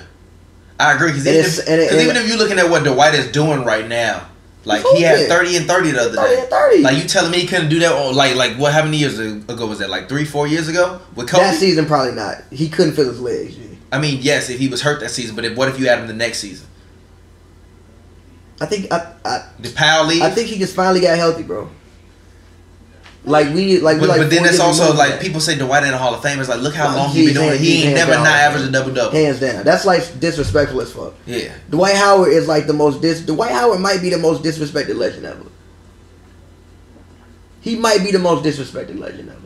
I agree, because even if you're looking at what Dwight is doing right now, like, he had 30 and 30 the other day. 30 and 30. Like, you telling me he couldn't do that on, like what, how many years ago was that? Like, 3-4 years ago? With Kobe? That season, probably not. He couldn't feel his legs, G. I mean, yes, if he was hurt that season, but what if you had him the next season? Did Powell leave? I think he just finally got healthy, bro. But then that's also like people say Dwight in the Hall of Fame. It's like, look how long he been doing it. He ain't never not averaged a double-double. Hands down. That's like disrespectful as fuck. Yeah. Dwight Howard is like Dwight Howard might be the most disrespected legend ever. He might be the most disrespected legend ever.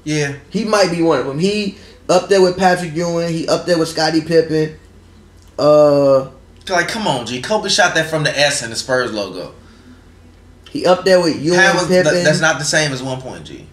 Yeah. He might be one of them. He up there with Patrick Ewing. He up there with Scottie Pippen. Like, come on, G. Kobe shot that from the S in the Spurs logo. He up there with Ewing, Pippen. That's not the same as 1 point, G.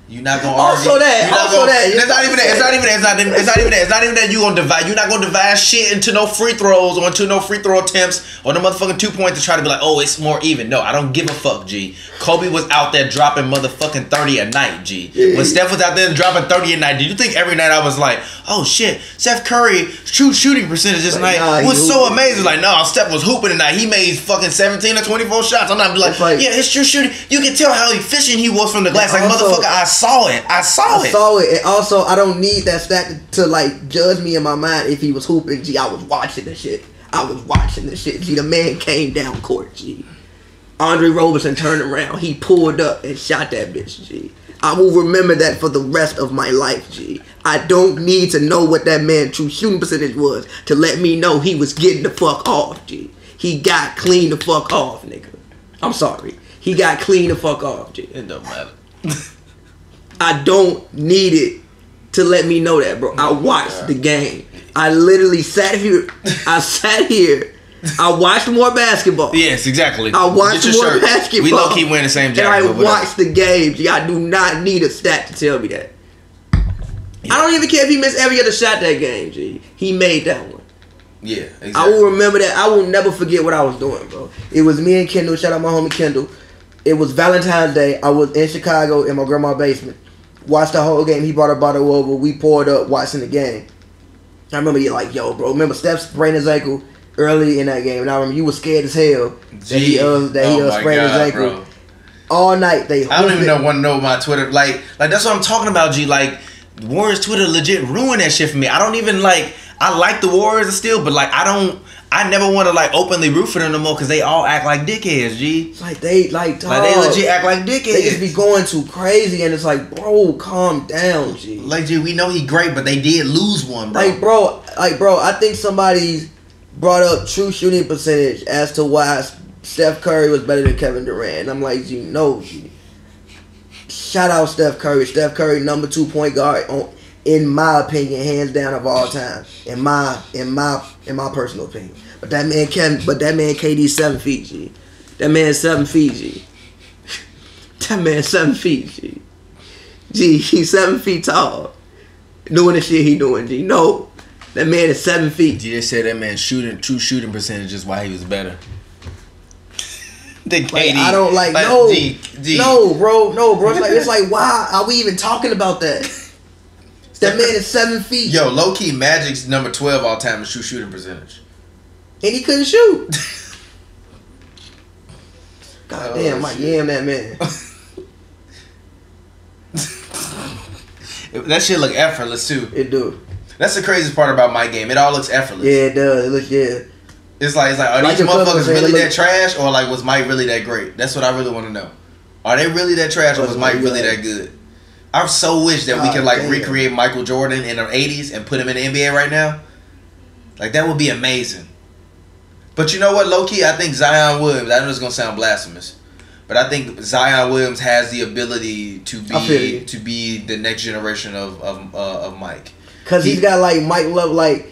You're not gonna argue. It's not even that. It's not even that you gonna divide. You're not gonna divide shit into no free throws or into no free throw attempts or no motherfucking 2 points to try to be like, oh, it's more even. No, I don't give a fuck, G. Kobe was out there dropping motherfucking 30 a night, G. When Steph was out there dropping 30 a night, did you think every night I was like, oh shit, Steph Curry shooting percentage this night was so amazing? Like, no, Steph was hooping tonight. He made fucking 17 or 24 shots. I'm not like, yeah, his true shooting. You can tell how efficient he was from the glass. Like, motherfucker, I saw it. I saw it. And also, I don't need that stat to like judge me in my mind if he was hooping. G, I was watching the shit. G, the man came down court. G, Andre Roberson turned around. He pulled up and shot that bitch. G, I will remember that for the rest of my life. G, I don't need to know what that man's true shooting percentage was to let me know he was getting the fuck off. G, he got clean the fuck off, nigga. I'm sorry. He got clean the fuck off. G, it don't matter. I don't need it to let me know that, bro. I watched the game. I literally sat here. I watched more basketball. Yes, exactly. I watched more basketball. We low-key wearing the same jacket. And I watched the game. I do not need a stat to tell me that. Yeah. I don't even care if he missed every other shot that game, G. He made that one. Yeah, exactly. I will remember that. I will never forget what I was doing, bro. It was me and Kendall. Shout out my homie Kendall. It was Valentine's Day. I was in Chicago in my grandma's basement. Watched the whole game. He brought a bottle over. We poured up watching the game. I remember you like, yo, bro. Remember Steph sprained his ankle early in that game, and I remember you was scared as hell that he sprained his ankle. Bro. All night they. I don't even want to know my Twitter. Like that's what I'm talking about, G. Like The Warriors Twitter legit ruined that shit for me. I don't even like. I like the Warriors still, but like I never want to like openly root for them no more because they all act like dickheads. G. Like they like they legit act like dickheads. They just be going too crazy, and it's like, bro, calm down, G. Like, G, we know he great, but they did lose one, bro. Like, bro, I think somebody brought up true shooting percentage as to why Steph Curry was better than Kevin Durant. And I'm like, G, no, G. Shout out Steph Curry. Steph Curry, number 2 point guard in my opinion, hands down of all time. In my personal opinion. But that man KD 7 feet, G. That man 7 feet, G. That man 7 feet, G. G, he's 7 feet tall. Doing the shit he doing, G. No. That man is 7 feet. G, they said that man true shooting percentage is why he was better. Like, I don't like no, G. No, bro. It's like why are we even talking about that? That man is 7 feet. Yo, low key, Magic's number 12 all time in true shooting percentage, and he couldn't shoot. God damn, Mike Yam, that man. That shit look effortless too. It do. That's the craziest part about my game. It all looks effortless. Yeah, it does. It looks It's like are these motherfuckers really that trash, or like was Mike really that great? That's what I really want to know. Are they really that trash, or was Mike really that good? I so wish that we could like recreate Michael Jordan in the 80s and put him in the NBA right now. Like that would be amazing. But you know what, low key, I think Zion Williams. I know it's gonna sound blasphemous, but I think Zion Williams has the ability to be the next generation of Mike. Cause he's got like Mike Love, like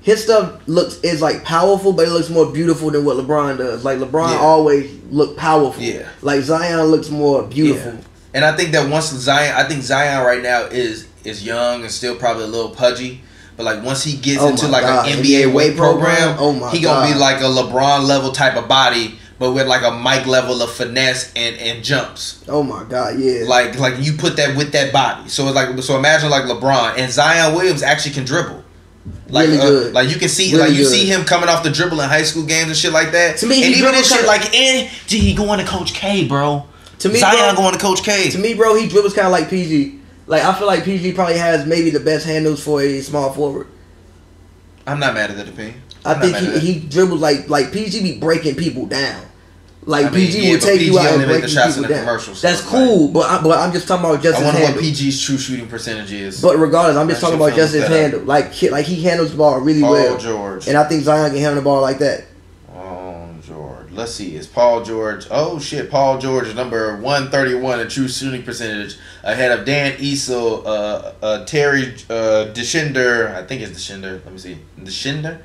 his stuff is like powerful, but it looks more beautiful than what LeBron does. Like LeBron always looked powerful. Yeah. Like Zion looks more beautiful. Yeah. And I think that once Zion right now is young and still probably a little pudgy. But like once he gets into like an NBA weight program, he gonna be like a LeBron level type of body, but with like a Mike level of finesse and jumps. Oh my God, yeah. Like you put that with that body. So it's like imagine like LeBron and Zion Williams actually can dribble. Like really good. Like you can see see him coming off the dribble in high school games and shit like that. To me, and even this shit like he going to Coach K, bro. To me, Zion going to Coach K. To me, bro, he dribbles kind of like PG. Like I feel like PG probably has maybe the best handles for a small forward. I'm not mad at that opinion. I think he dribbles like PG be breaking people down. Like PG will take you out and break people down. That's cool, but I'm just talking about just his handle. I wonder what PG's true shooting percentage is. But regardless, I'm just talking about just his handle. Like he handles the ball really well. Paul George. And I think Zion can handle the ball like that. George. Let's see. Is Paul George? Oh shit! Paul George is number 131 in true shooting percentage, ahead of Dan Easel, Terry Deschinder. I think it's Deschinder. Let me see. Deschinder.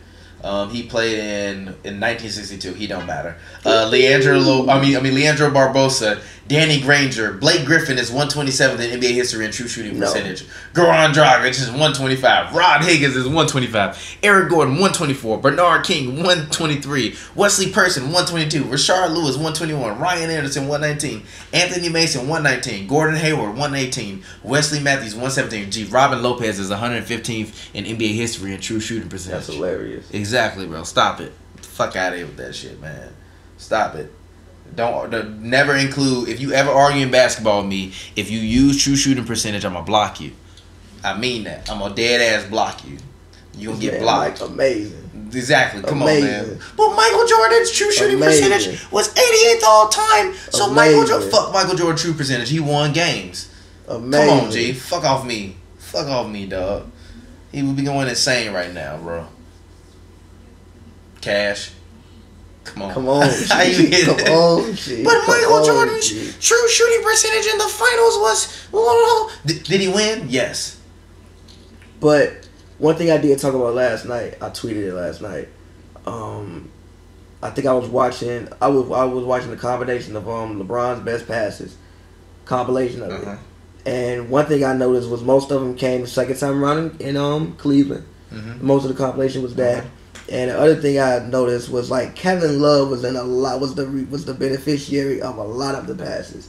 He played in 1962. He don't matter. Leandro Barbosa, Danny Granger, Blake Griffin is 127th in NBA history in true shooting percentage. Goran Dragic is 125. Rod Higgins is 125. Eric Gordon 124. Bernard King 123. Wesley Person 122. Rashard Lewis 121. Ryan Anderson 119. Anthony Mason 119. Gordon Hayward 118. Wesley Matthews 117. Robin Lopez is 115th in NBA history in true shooting percentage. That's hilarious. Exactly, bro. Stop it. Get the fuck out of here with that shit, man. Stop it. Don't never include. If you ever argue in basketball with me, if you use true shooting percentage, I'm gonna block you. I mean that. I'm gonna dead ass block you. You gonna get blocked. Like, amazing. Exactly. Come on, man. But Michael Jordan's true shooting percentage was 88th all time. So fuck Michael Jordan true percentage. He won games. Amazing. Come on, G. Fuck off me. Fuck off me, dog. He would be going insane right now, bro. Cash. Come on. Come on. G. But Michael Jordan's true shooting percentage in the finals was... Did he win? Yes. But one thing I did talk about last night, I tweeted it last night. I think I was watching the combination of LeBron's best passes. Compilation of it. And one thing I noticed was most of them came the second time around in Cleveland. Most of the compilation was that. And the other thing I noticed was like Kevin Love was the beneficiary of a lot of the passes.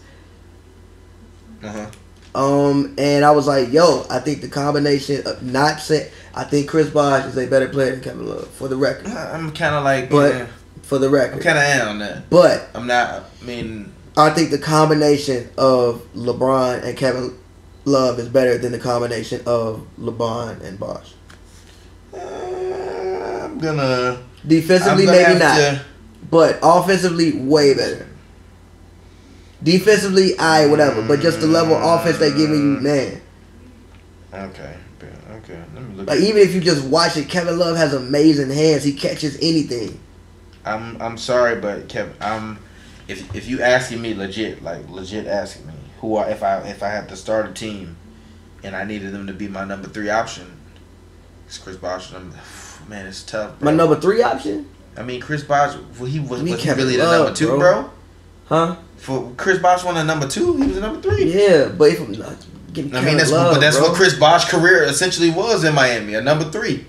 And I was like, yo, I think the combination of I think Chris Bosh is a better player than Kevin Love, for the record. I'm kind of like, but for the record, I'm kind of am on that. But I'm not. I mean, I think the combination of LeBron and Kevin Love is better than the combination of LeBron and Bosh? I'm gonna defensively maybe not, but offensively way better. Defensively, whatever, but just the level of offense they giving you, man. Okay. Let me look. Like even if you just watch it, Kevin Love has amazing hands. He catches anything. I'm sorry, but Kevin, if you asking me legit asking me if I had to start a team and I needed them to be my number 3 option, it's Chris Bosh. Man, it's tough, bro. My number 3 option? I mean, Chris Bosh, was he really the Love, number 2, bro? Huh? For Chris Bosh won a number 2, he was a number 3. Yeah, but if I'm not getting that's Love, that's bro. what Chris Bosh's career essentially was in Miami, a number 3.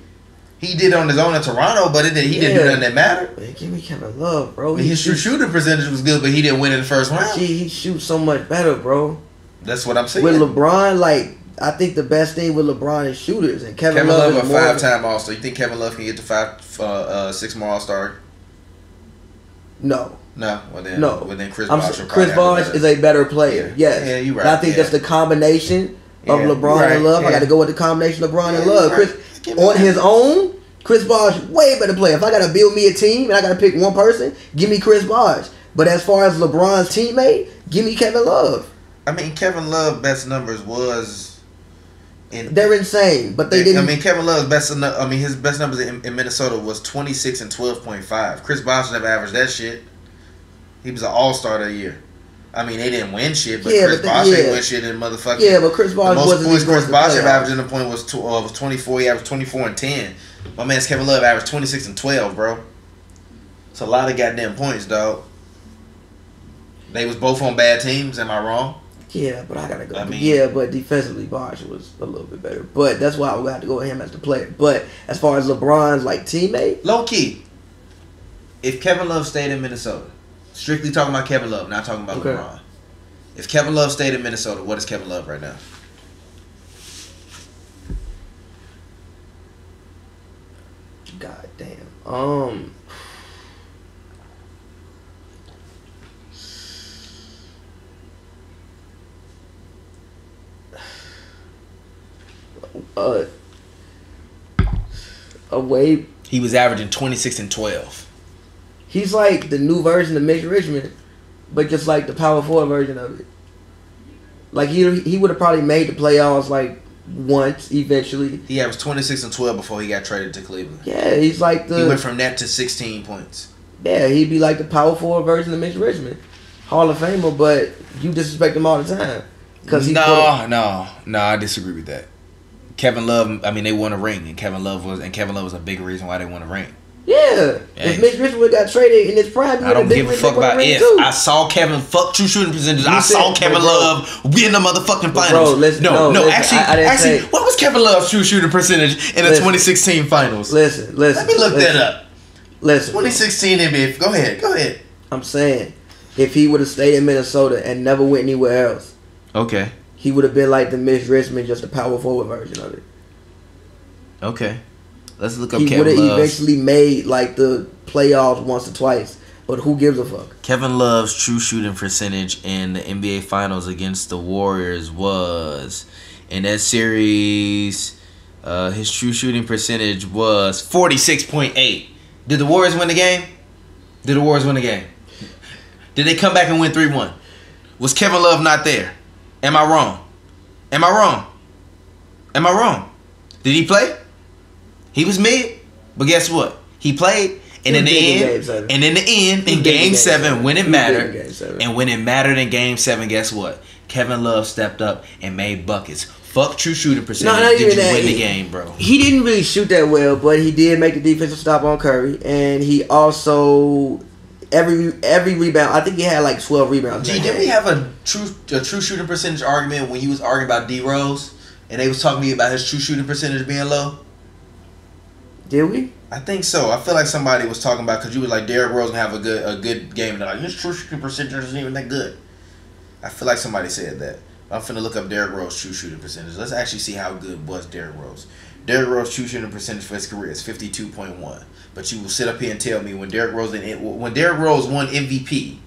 He did on his own in Toronto, but he didn't do nothing that mattered. Man, give me Kevin Love, bro. His shooting percentage was good, but he didn't win in the first round. He shoots so much better, bro. That's what I'm saying. With LeBron, like, I think the best thing with LeBron is shooters, and Kevin Love is a 5-time All-Star. You think Kevin Love can get to 6 more All-Star? No. No. Well then Chris Bosh is a better player. Yeah. Yes. Yeah, you're right. But I think that's the combination of LeBron and Love. I got to go with the combination of LeBron and Love. On his own, Chris Bosh way better player. If I got to build me a team and I got to pick one person, give me Chris Bosh. But as far as LeBron's teammate, give me Kevin Love. I mean, Kevin Love's best numbers they're insane, but they didn't. I mean, Kevin Love's his best numbers in Minnesota was 26 and 12.5. Chris Bosh never averaged that shit. He was an All-Star that year. I mean, they didn't win shit, but Chris Bosh didn't win shit in motherfucking. Yeah, but Chris Bosh wasn't. The most points Chris Bosh ever averaged in the point was 24. He averaged 24 and 10. My man's Kevin Love averaged 26 and 12, bro. It's a lot of goddamn points, dog. They was both on bad teams. Am I wrong? Yeah, but I gotta go. But defensively, Bosh was a little bit better. But that's why we got to go with him as the player. But as far as LeBron's teammate, low key, if Kevin Love stayed in Minnesota, strictly talking about Kevin Love, not talking about LeBron. If Kevin Love stayed in Minnesota, what is Kevin Love right now? God damn. He was averaging 26 and 12. He's like the new version of Mitch Richmond, but just like the power forward version of it. Like he would have probably made the playoffs once eventually. He averaged 26 and 12 before he got traded to Cleveland. Yeah, he's like he went from that to 16 points. Yeah, he'd be like the power forward version of Mitch Richmond, Hall of Famer, but you disrespect him all the time. No, I disagree with that. Kevin Love, I mean, they won a ring, and Kevin Love was a big reason why they won a ring. Yeah, if Mitch Richmond got traded in his prime, I don't give a fuck about if. Too. I saw Kevin true shooting percentage. I saw Kevin Love win the motherfucking finals. Bro, actually, what was Kevin Love's true shooting percentage in the 2016 finals? Listen. Let me look that up. Listen, 2016 NBA. Go ahead. I'm saying, if he would have stayed in Minnesota and never went anywhere else, okay, he would have been like the Mitch Richmond, just a power forward version of it. Okay. Let's look up Kevin Love. He would have eventually made the playoffs once or twice, but who gives a fuck? Kevin Love's true shooting percentage in the NBA Finals against the Warriors was, in that series, his true shooting percentage was 46.8. Did the Warriors win the game? Did they come back and win 3-1? Was Kevin Love not there? Am I wrong? Did he play? He was mid, but guess what? He played, and in the end, in Game 7, when it mattered, in Game 7, guess what? Kevin Love stepped up and made buckets. Fuck true shooting percentage. Did you win the game, bro? He didn't really shoot that well, but he did make the defensive stop on Curry, and he also every rebound. I think he had 12 rebounds. Did we have a true shooting percentage argument when you was arguing about D Rose, and they was talking to you about his true shooting percentage being low? Did we? I think so. I feel like somebody was talking about, because you was like, Derrick Rose gonna have a good game, and they're like, his true shooting percentage isn't even that good. I feel like somebody said that. I'm finna look up Derrick Rose's true shooting percentage. Let's actually see how good was Derrick Rose. Derrick Rose's true shooting percentage for his career is 52.1. But you will sit up here and tell me when Derrick Rose won MVP,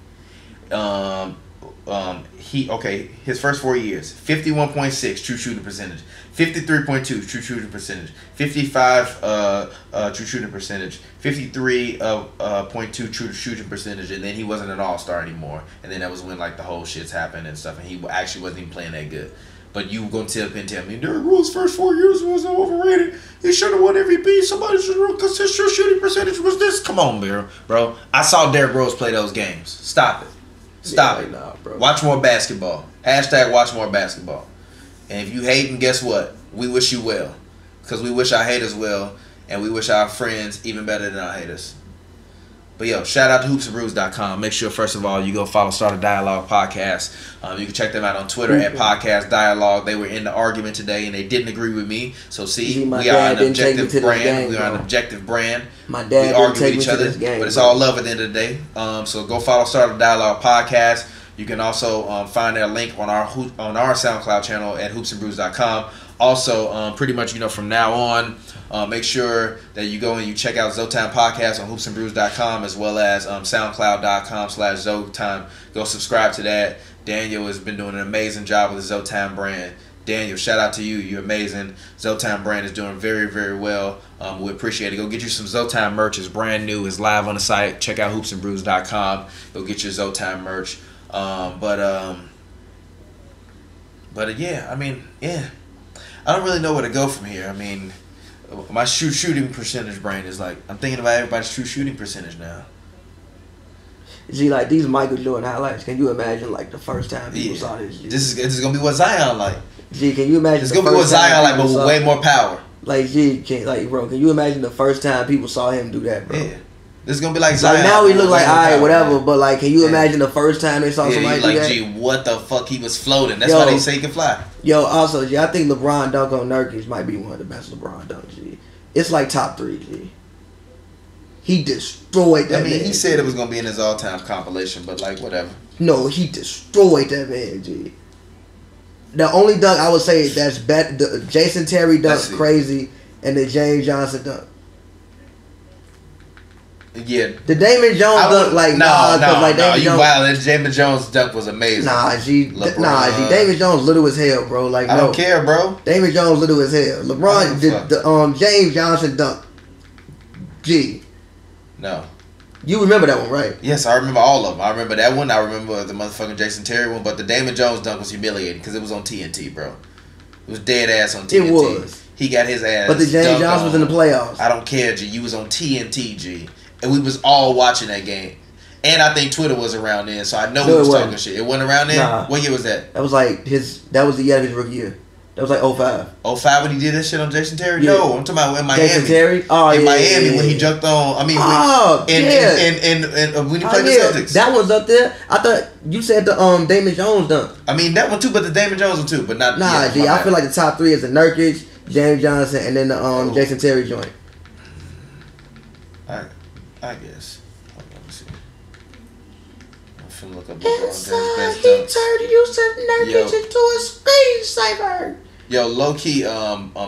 his first 4 years, 51.6 true shooting percentage, 53.2 true shooting percentage, 55 true shooting percentage, 53.2 true shooting percentage, and then he wasn't an all-star anymore. And then that was when like the whole shit's happened and stuff, and he actually wasn't even playing that good. But you gonna tell me Derrick Rose first 4 years was overrated. He should have won MVP. Somebody should have, because his true shooting percentage was this. Come on, bro. I saw Derrick Rose play those games. Stop it. Stop it. Nah, bro. Watch more basketball. Hashtag watch more basketball. And if you hating, guess what? We wish you well. Because we wish our haters well. And we wish our friends even better than our haters. But yo, shout out to HoopsNBrews.com. Make sure, first of all, you go follow Start a Dialogue Podcast. You can check them out on Twitter at Podcast Dialogue. They were in the argument today and they didn't agree with me. So see, we are an objective brand. We are an objective brand. My dad we argue with each other, but it's all love at the end of the day. So go follow Start a Dialogue Podcast. You can also find that link on our SoundCloud channel at HoopsNBrews.com. Also, pretty much, from now on, make sure that you go and you check out Zotime Podcast on HoopsNBrews.com as well as SoundCloud.com/Zotime. Go subscribe to that. Daniel has been doing an amazing job with the Zotime brand. Daniel, shout out to you. You're amazing. Zotime brand is doing very, very well. We appreciate it. Go get you some Zotime merch. It's brand new. It's live on the site. Check out HoopsNBrews.com. Go get your Zotime merch. But yeah, I don't really know where to go from here. My shooting percentage brain is like, I'm thinking about everybody's true shooting percentage now. See, like these Michael Jordan highlights, can you imagine like the first time people saw this shit? This is gonna be what Zion like. Gee, can you imagine? It's gonna be what Zion like, but with way more power. Like, gee, bro, can you imagine the first time people saw him do that, bro? Yeah. This is gonna be like Zion. Like now we look like alright, whatever, but like, can you imagine the first time they saw somebody do that? Gee, what the fuck? He was floating. That's why they say he can fly. Yo, also, G, I think LeBron dunk on Nurkic might be one of the best LeBron dunks. G, it's like top 3. G, he destroyed that man. He said it was gonna be in his all-time compilation, but like whatever. No, he destroyed that man. G, the only dunk I would say that's better, the Jason Terry dunk crazy, and the James Johnson dunk. Yeah, the Damon Jones dunk, like you wild. That Damon Jones dunk was amazing. Damon Jones little as hell, bro. Like, I don't care, bro. Damon Jones little as hell. LeBron did the James Johnson dunk. G. No. You remember that one, right? Yes, I remember all of them. I remember that one. I remember the motherfucking Jason Terry one. But the Damon Jones dunk was humiliating because it was on TNT, bro. It was dead ass on TNT. It was. He got his ass. But the James Johnson was in the playoffs. I don't care, G. You was on TNT, G. And we was all watching that game. And I think Twitter was around then, so I know he was talking shit. It wasn't around then? Nah. What year was that? That was like that was the year of his rookie year. That was like 05. 05 when he did that shit on Jason Terry? Yeah. No, I'm talking about in Miami. Jason Terry? Oh, in Miami when he jumped on, when he played the Celtics. That was up there. I thought you said the Damon Jones dunk. That one too, but the Damon Jones one too, but not. Nah, G, I feel like the top 3 is the Nurkic, James Johnson, and then the Jason Terry joint. I guess. Look up LeBron he turned Yusuf Nurkic into a screensaver. Yo, low key,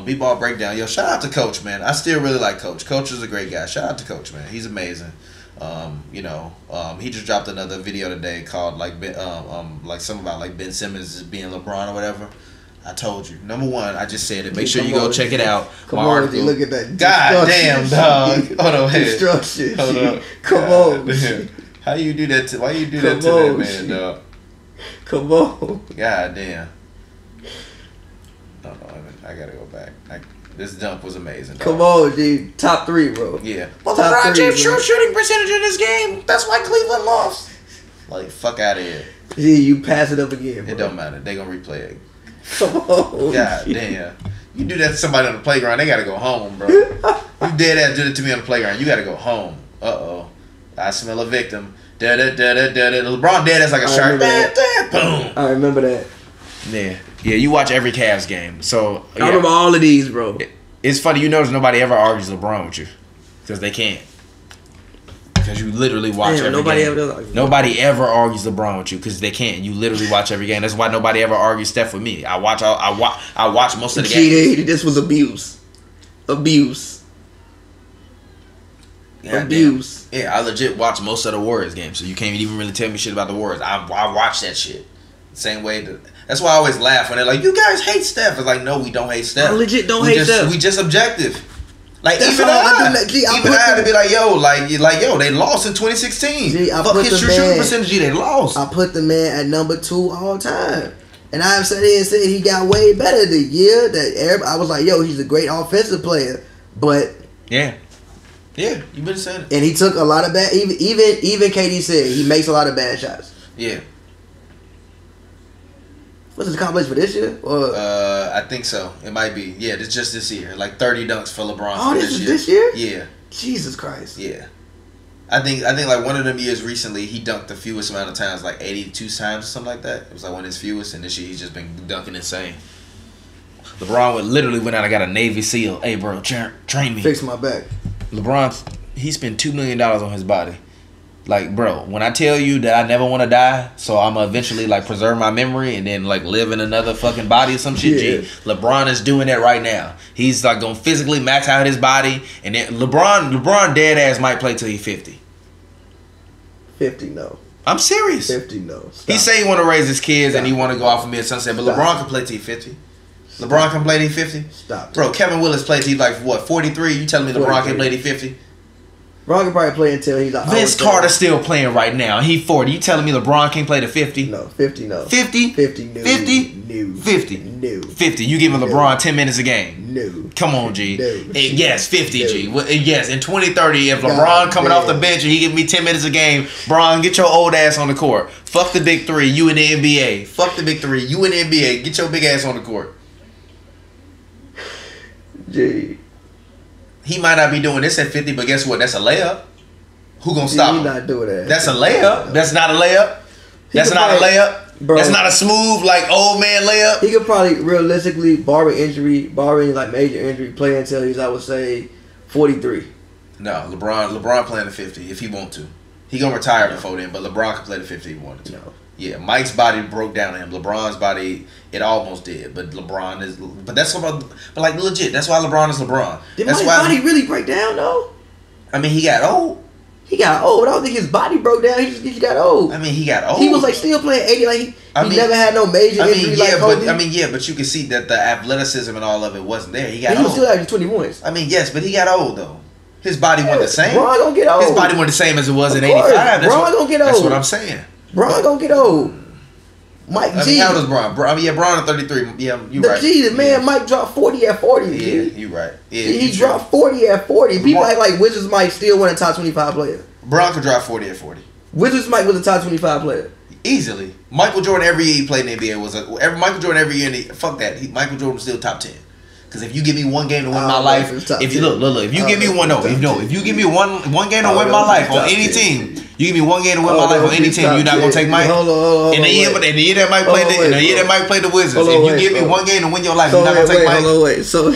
B-ball breakdown. Yo, shout out to Coach, man. I still really like Coach. Coach is a great guy. Shout out to Coach, man. He's amazing. He just dropped another video today called something about like Ben Simmons being LeBron or whatever. I told you. Number one, I just said it. Make sure you go check it out. Come on, G, look at that. God damn, dog. Hold on, destruction. Hold on. Come on. How you do that? Why you do that to that man, dog? Come on. God damn. No, I gotta go back. This dunk was amazing. Dog. Come on, G. Top 3, bro. Yeah. Well, LeBron James shooting percentage in this game. That's why Cleveland lost. Like, fuck out of here. G, you pass it up again, bro. It don't matter. They gonna replay it. Come on. God damn. You do that to somebody on the playground, they gotta go home, bro. You dead ass do that to me on the playground, you gotta go home. Uh-oh. I smell a victim. LeBron dead ass like a shark. Boom. I remember that. Yeah, you watch every Cavs game. So I remember all of these, bro. It's funny, you notice nobody ever argues LeBron with you. Because they can't. Because you literally watch every game. Nobody ever argues LeBron with you because they can't. You literally watch every game. That's why nobody ever argues Steph with me. I watch most of the games. This was abuse. Yeah, abuse. Damn. Yeah, I legit watch most of the Warriors games, so you can't even really tell me shit about the Warriors. I watch that shit. Same way. That's why I always laugh when they're like, "You guys hate Steph." It's like, no, we don't hate Steph. I legit don't hate Steph. We just objective. Like That's even I had to be like, yo, they lost in 2016. Fuck his true shooting percentage. They lost. I put the man at number 2 all time. And I've said he got way better the year that everybody, I was like, yo, he's a great offensive player. But yeah, you been saying it. And he took a lot of bad. Even KD said he makes a lot of bad shots. Yeah. Was it accomplished for this year? Or I think so. It might be. Yeah, it's just this year. Like 30 dunks for LeBron. Oh, this year? Yeah. Jesus Christ. Yeah. I think like one of them years recently he dunked the fewest amount of times, like 82 times or something like that. It was like one of his fewest, and this year he's just been dunking insane. LeBron literally went out and got a Navy SEAL. Hey bro, train me. Fix my back. LeBron, he spent $2 million on his body. Like, bro, when I tell you that I never want to die, so I'm gonna eventually like preserve my memory and then like live in another fucking body or some shit. Yeah. G, LeBron is doing that right now. He's like gonna physically max out his body, and then LeBron dead ass might play till he's 50. 50 no. I'm serious. 50 no. Stop. He say he want to raise his kids and he want to go off of mid sunset, but LeBron can play till he's 50. LeBron can play till he's 50. Stop. Bro, Kevin Willis played till he's like what 43. You telling me LeBron can play till 50? LeBron can probably play until he's like Vince Carter's still playing right now. He 40. You telling me LeBron can't play to 50? No, 50 no. 50? 50 no. 50? No. 50. No. 50. You giving LeBron 10 minutes a game? No. Come on, G. No. Yes, 50, No. G. Yes, in 2030, if God LeBron coming damn. off the bench and he give me 10 minutes a game, Bron, get your old ass on the court. Fuck the big three. You in the NBA. Fuck the big three. You in the NBA. Get your big ass on the court. G. He might not be doing this at 50, but guess what? That's a layup. Who gonna stop him? He's not doing that. That's a layup. That's not a layup. That's not a layup. Bro. That's not a smooth like old man layup. He could probably realistically, barring like major injury, play until he's, I would say, 43. No, LeBron playing the 50 if he want to. He gonna retire before then, but LeBron can play the 50 if he wanted to. No. Yeah, Mike's body broke down to him. LeBron's body, it almost did, but LeBron is. But that's about. But like legit, that's why LeBron is LeBron. Did That's Mike's why. body really break down though? I mean, he got old. He got old. I don't think his body broke down. He just got old. I mean, he got old. He was like still playing 80. Like he never had no major injury. But you can see that the athleticism and all of it wasn't there. He got he old. was still averaging 20 points. I mean, yes, but he got old though. His body wasn't the same. Bron gonna get old. His body wasn't the same as it was in Of course. 85. Bron gonna get old. That's what I'm saying. Bron gonna get old. Mike I G. mean, how old is Bron? Bron is 33. Yeah, you right. The man, Mike dropped 40 at 40. Yeah, G. you right. Yeah, He dropped 40 at 40. People act like Wizards Mike still one of the top 25 players. Bron could drop 40 at 40. Wizards Mike was a top 25 player. Easily. Michael Jordan every year he played in the NBA Michael Jordan every year. Fuck that. Michael Jordan was still top 10. Because if you give me one game to win my life, if you look, if you give me if you give me one game to win my life on any team, you give me one game to win my life on any team, you're not gonna take Mike. In the year that Mike played the Wizards, if you give me one game to win your life, you're not gonna take Mike. So,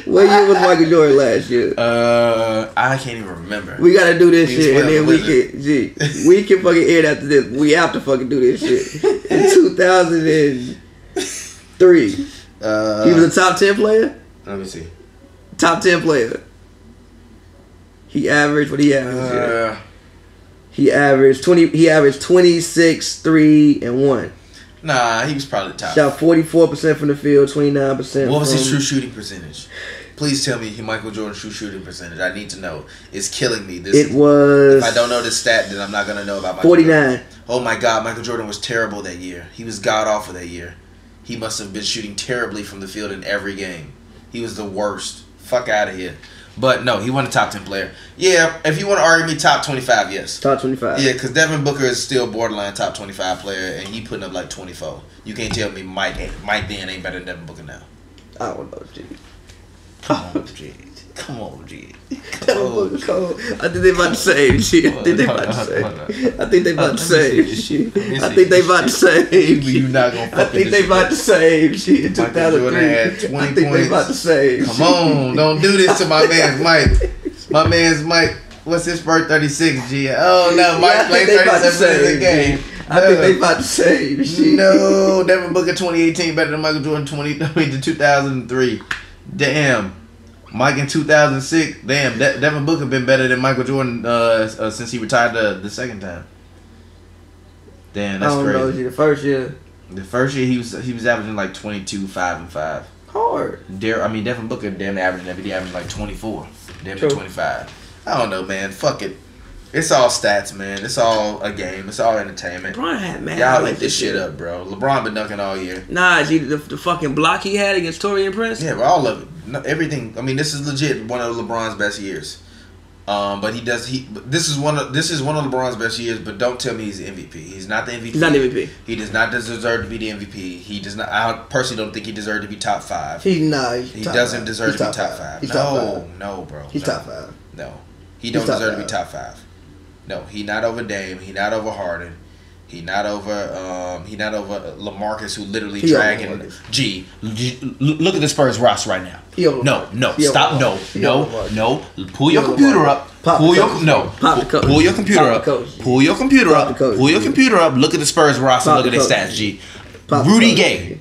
what year was Michael Jordan last year? I can't even remember. We gotta do this shit, and then we can fucking end after this. We have to fucking do this shit. In 2003, he was a top 10 player. Let me see. Top 10 player. He averaged what he averaged. He averaged 20. He averaged 26, 3, and 1. Nah, he was probably top. Shot 44% from the field, 29%. What was his true shooting percentage? Please tell me Michael Jordan's true shooting percentage. I need to know. It's killing me. It was. If I don't know this stat, then I'm not gonna know about Michael 49. Jordan. Oh my God, Michael Jordan was terrible that year. He was god awful that year. He must have been shooting terribly from the field in every game. He was the worst. Fuck out of here. But no, he wasn't a top 10 player. Yeah, if you want to argue me, top 25, yes. Top 25. Yeah, because Devin Booker is still borderline top 25 player, and he putting up like 24. You can't tell me Mike then ain't better than Devin Booker now. I don't know, G. Come on, G. Come on, G. Devin Booker cold. I think they about to save shit. I think they about to save. I think they about to save shit. I think they about to save. You not gonna. I think they about to save shit in 2003. I think they about to save. Come on, don't do this to my man's Mike. My man's Mike. What's his first 36? G. Oh no, Mike played 37 in the game. I think they about to save shit. No, Devin Booker 2018 better than Michael Jordan 2003. Damn. Mike in 2006. Damn, Devin Booker been better than Michael Jordan since he retired the second time. Damn, that's crazy. I don't know, the first year. The first year he was averaging like 22, 5 and 5. Hard. Devin Booker damn averaging like 24, damn 25. I don't know, man. Fuck it. It's all stats, man. It's all a game. It's all entertainment. LeBron had mad. Y'all eat this shit up, bro. LeBron been dunking all year. Nah, the fucking block he had against Torian Prince. Yeah, but all of it. No, everything. I mean, this is legit one of LeBron's best years. But this is one of LeBron's best years. But don't tell me he's the MVP. He's not the MVP. He's not the MVP. He does not deserve to be the MVP. He does not. I personally don't think he deserves to be top 5. He doesn't deserve to be top 5. No, bro. He's top 5. No, he don't deserve to be top 5. No, he not over Dame. He not over Harden. He not over LaMarcus, who literally dragging. Look at the Spurs roster right now. No, stop. No. Pull your computer up. Pull your computer up. Pull your computer up. Look at the Spurs roster. Look at their stats. G. Rudy Gay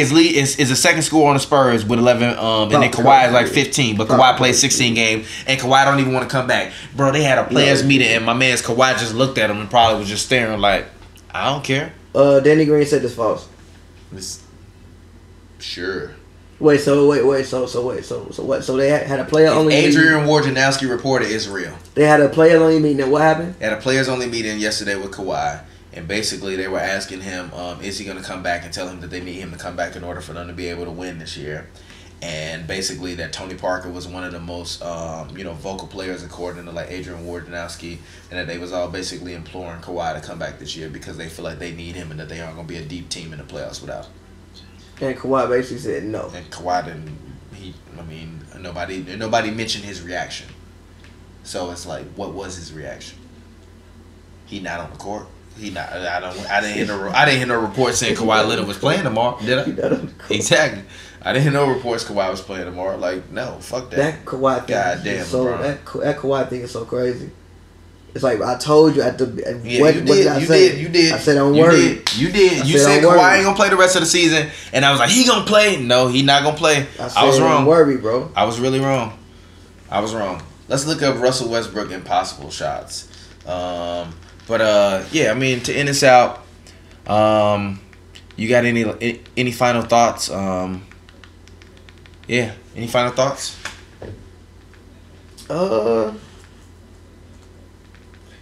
is the second scorer on the Spurs with 11, and then Kawhi is like 15, but Kawhi played 16 games, and Kawhi don't even want to come back. Bro, they had a players meeting, and my man's Kawhi just looked at him and probably was just staring like, I don't care. Danny Green said this false. Sure. So what? So they had a player only meeting. Adrian Wojnarowski reported is real. They had a player only meeting, and what happened? They had a players only meeting yesterday with Kawhi. And basically, they were asking him, is he going to come back, and tell him that they need him to come back in order for them to be able to win this year. And basically, that Tony Parker was one of the most, vocal players according to like Adrian Wojnarowski, and that they was all basically imploring Kawhi to come back this year because they feel like they need him and that they aren't going to be a deep team in the playoffs without him. And Kawhi basically said no. And Kawhi didn't. Nobody mentioned his reaction. So it's like, what was his reaction? He not on the court. I didn't hear no reports saying Kawhi Leonard was playing tomorrow. Did I? Exactly. I didn't hear no reports Kawhi was playing tomorrow. Like, no, fuck that. That Kawhi thing. Goddamn, that Kawhi thing is so crazy. It's like I told you at the. What did I say? You did. I said don't worry. You did. You said Kawhi ain't gonna play the rest of the season, and I was like, he gonna play? No, he not gonna play. I was wrong. Don't worry, bro. I was really wrong. I was wrong. Let's look up Russell Westbrook impossible shots. But yeah, I mean, to end this out, you got any final thoughts? Yeah, any final thoughts?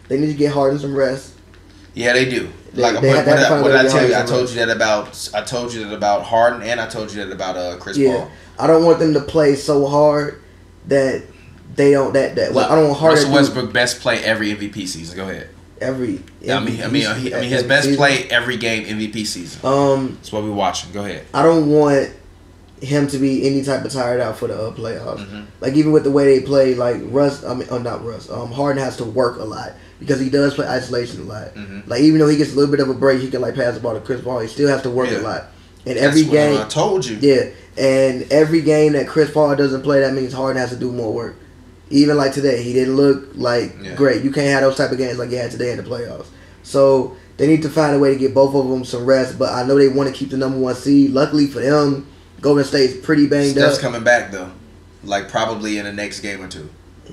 They need to get Harden some rest. Yeah, they do. What did I tell you? I told you that about Harden, and I told you that about Chris Paul. I don't want them to play so hard that they don't. Look, I don't want Harden. Russell Westbrook best play every MVP season. Go ahead. His best season. Play every game MVP season. That's what we're watching. Go ahead. I don't want him to be any type of tired out for the playoffs. Mm-hmm. Like even with the way they play, like Harden has to work a lot because he does play isolation a lot. Mm-hmm. Like even though he gets a little bit of a break, he can like pass the ball to Chris Paul. He still has to work a lot. And every game, I told you. Yeah, and every game that Chris Paul doesn't play, that means Harden has to do more work. Even like today, he didn't look like great. You can't have those type of games like you had today in the playoffs. So they need to find a way to get both of them some rest. But I know they want to keep the number 1 seed. Luckily for them, Golden State's pretty banged up. Steph's coming back though, like probably in the next game or two.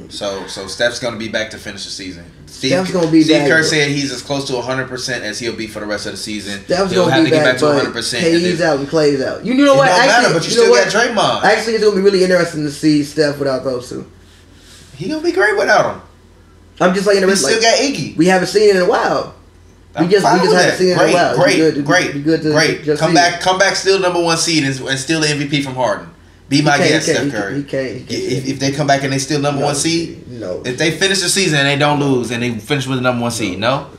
So Steph's gonna be back to finish the season. Steve Kerr said he's as close to 100% as he'll be for the rest of the season. He'll have to get back to 100%. KD's out and Clay's out. You know what? It don't matter, but you still got Draymond. Actually, it's gonna be really interesting to see Steph without those two. He gonna be great without him. I'm just like we still got Iggy. We haven't seen it in a while. We just haven't seen it in a while. Great. Come back, still number 1 seed and still the MVP from Harden. Be my guest, Steph Curry. He can't. If they come back and they still number 1 seed, no. If they finish the season and they don't lose and they finish with the number 1 seed, no.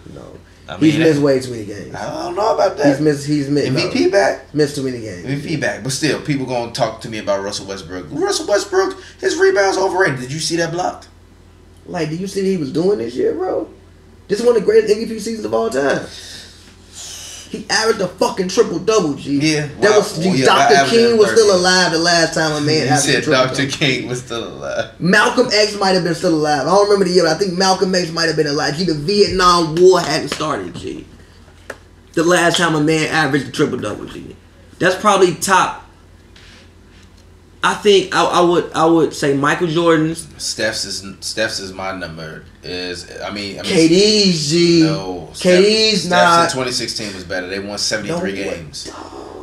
He's missed way too many games. I don't know about that. He's missed. MVP back. Missed too many games. MVP back, but still, people gonna talk to me about Russell Westbrook. Russell Westbrook, his rebounds overrated. Did you see that block? Like, did you see what he was doing this year, bro? This is one of the greatest MVP seasons of all time. He averaged a fucking triple-double, G. Yeah. Dr. King was still alive the last time a man averaged a triple-double. Dr. King was still alive. Malcolm X might have been still alive. I don't remember the year, but I think Malcolm X might have been alive. G, the Vietnam War hadn't started, G. The last time a man averaged a triple-double, G. That's probably top... I think I would say Michael Jordan's. Steph's is my number. KD's G. No, KD's not. Steph's in 2016 was better. They won 73 games.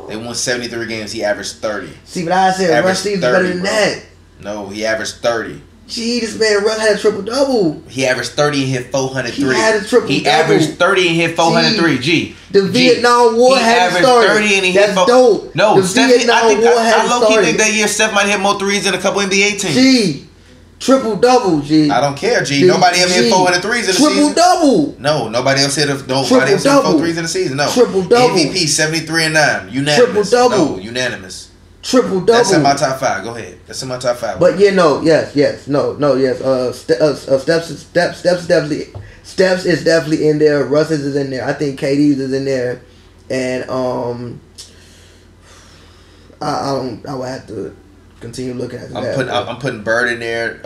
They won 73 games. He averaged 30. See, but I said Russ Stevens better than that. No, he averaged 30. Gee, this man Russ had a triple double. He averaged 30 and hit 403. He had a triple double. He averaged 30 and hit 403. G. The Vietnam War had started. 30 and he That's hit dope. No, the Vietnam War had I low-key think that year Steph might hit more threes than a couple NBA teams. G. Triple double, G. I don't care, G. Nobody else hit 403s in the season. Triple double. No, nobody else hit 403s in the season. No. Triple double. MVP 73 and 9. Unanimous. Triple double. No, unanimous. Triple double. That's in my top 5. Go ahead. That's in my top 5. But yes. Steph's is definitely in there. Russ's is in there. I think KD's is in there, and I would have to continue looking at that. I'm putting Bird in there.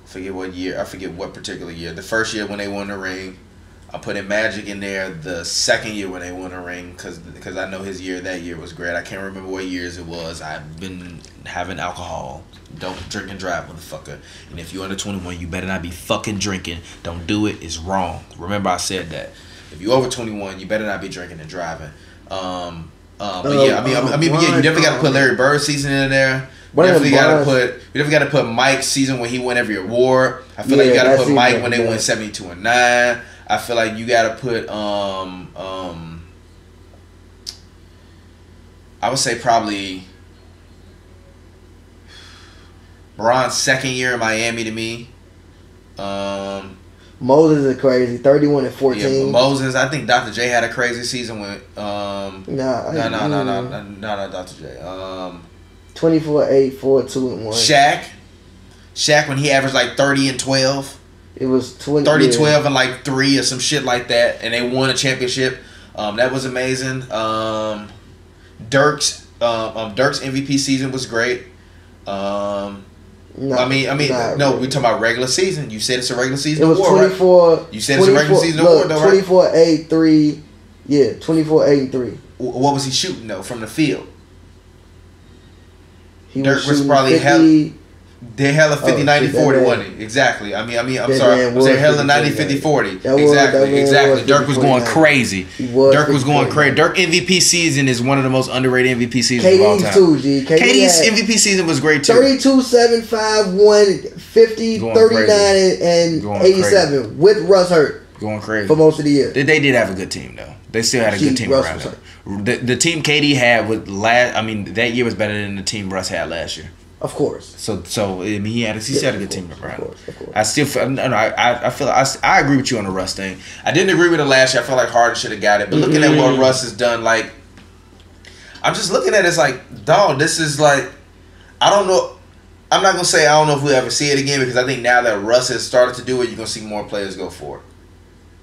Forget what year. I forget what particular year. The first year when they won the ring. I'm putting Magic in there the second year when they won a ring because I know his year that year was great. I can't remember what years it was. I've been having alcohol. Don't drink and drive, motherfucker. And if you're under 21, you better not be fucking drinking. Don't do it. It's wrong. Remember I said that. If you're over 21, you better not be drinking and driving. But yeah, you definitely got to put Larry Bird's season in there. You definitely got to put Mike's season when he won every award. I feel like you got to put Mike when they won 72 and 9. I feel like you gotta put I would say probably Bron's second year in Miami to me. Moses is crazy, 31 and 14. Yeah, Moses. I think Dr. J had a crazy season with not Dr. J. 24-8, 4-2-1. Shaq when he averaged like 30 and 12. It was 20, 30, 12, and like 3 or some shit like that, and they won a championship. That was amazing. Dirk's MVP season was great. We talking about regular season. You said it's a regular season. It was award, 24. Right? You said it's a regular season award, though, right? 24-8, 3. Yeah, 24-8, 3. What was he shooting though from the field? Dirk was probably 50. They hella 50, 90, 40, wasn't he? Exactly. I'm sorry. Was they hella 90, 50, 40? Exactly. Dirk was going crazy. Dirk was going crazy. Dirk MVP season is one of the most underrated MVP seasons of all time. KD's too, G. KD's MVP season was great too. 32, 7, 5, 1, 50, 39, and 87 with Russ hurt. Going crazy. For most of the year. They did have a good team though. They still had a good team around them. The team KD had that year was better than the team Russ had last year. Of course. So he had a good team around. Of course. I agree with you on the Russ thing. I didn't agree with it last year. I felt like Harden should have got it. But looking at what Russ has done, like I'm just looking at it as like, dog, this is like I don't know. I'm not gonna say I don't know if we'll ever see it again because I think now that Russ has started to do it, you're gonna see more players go for it.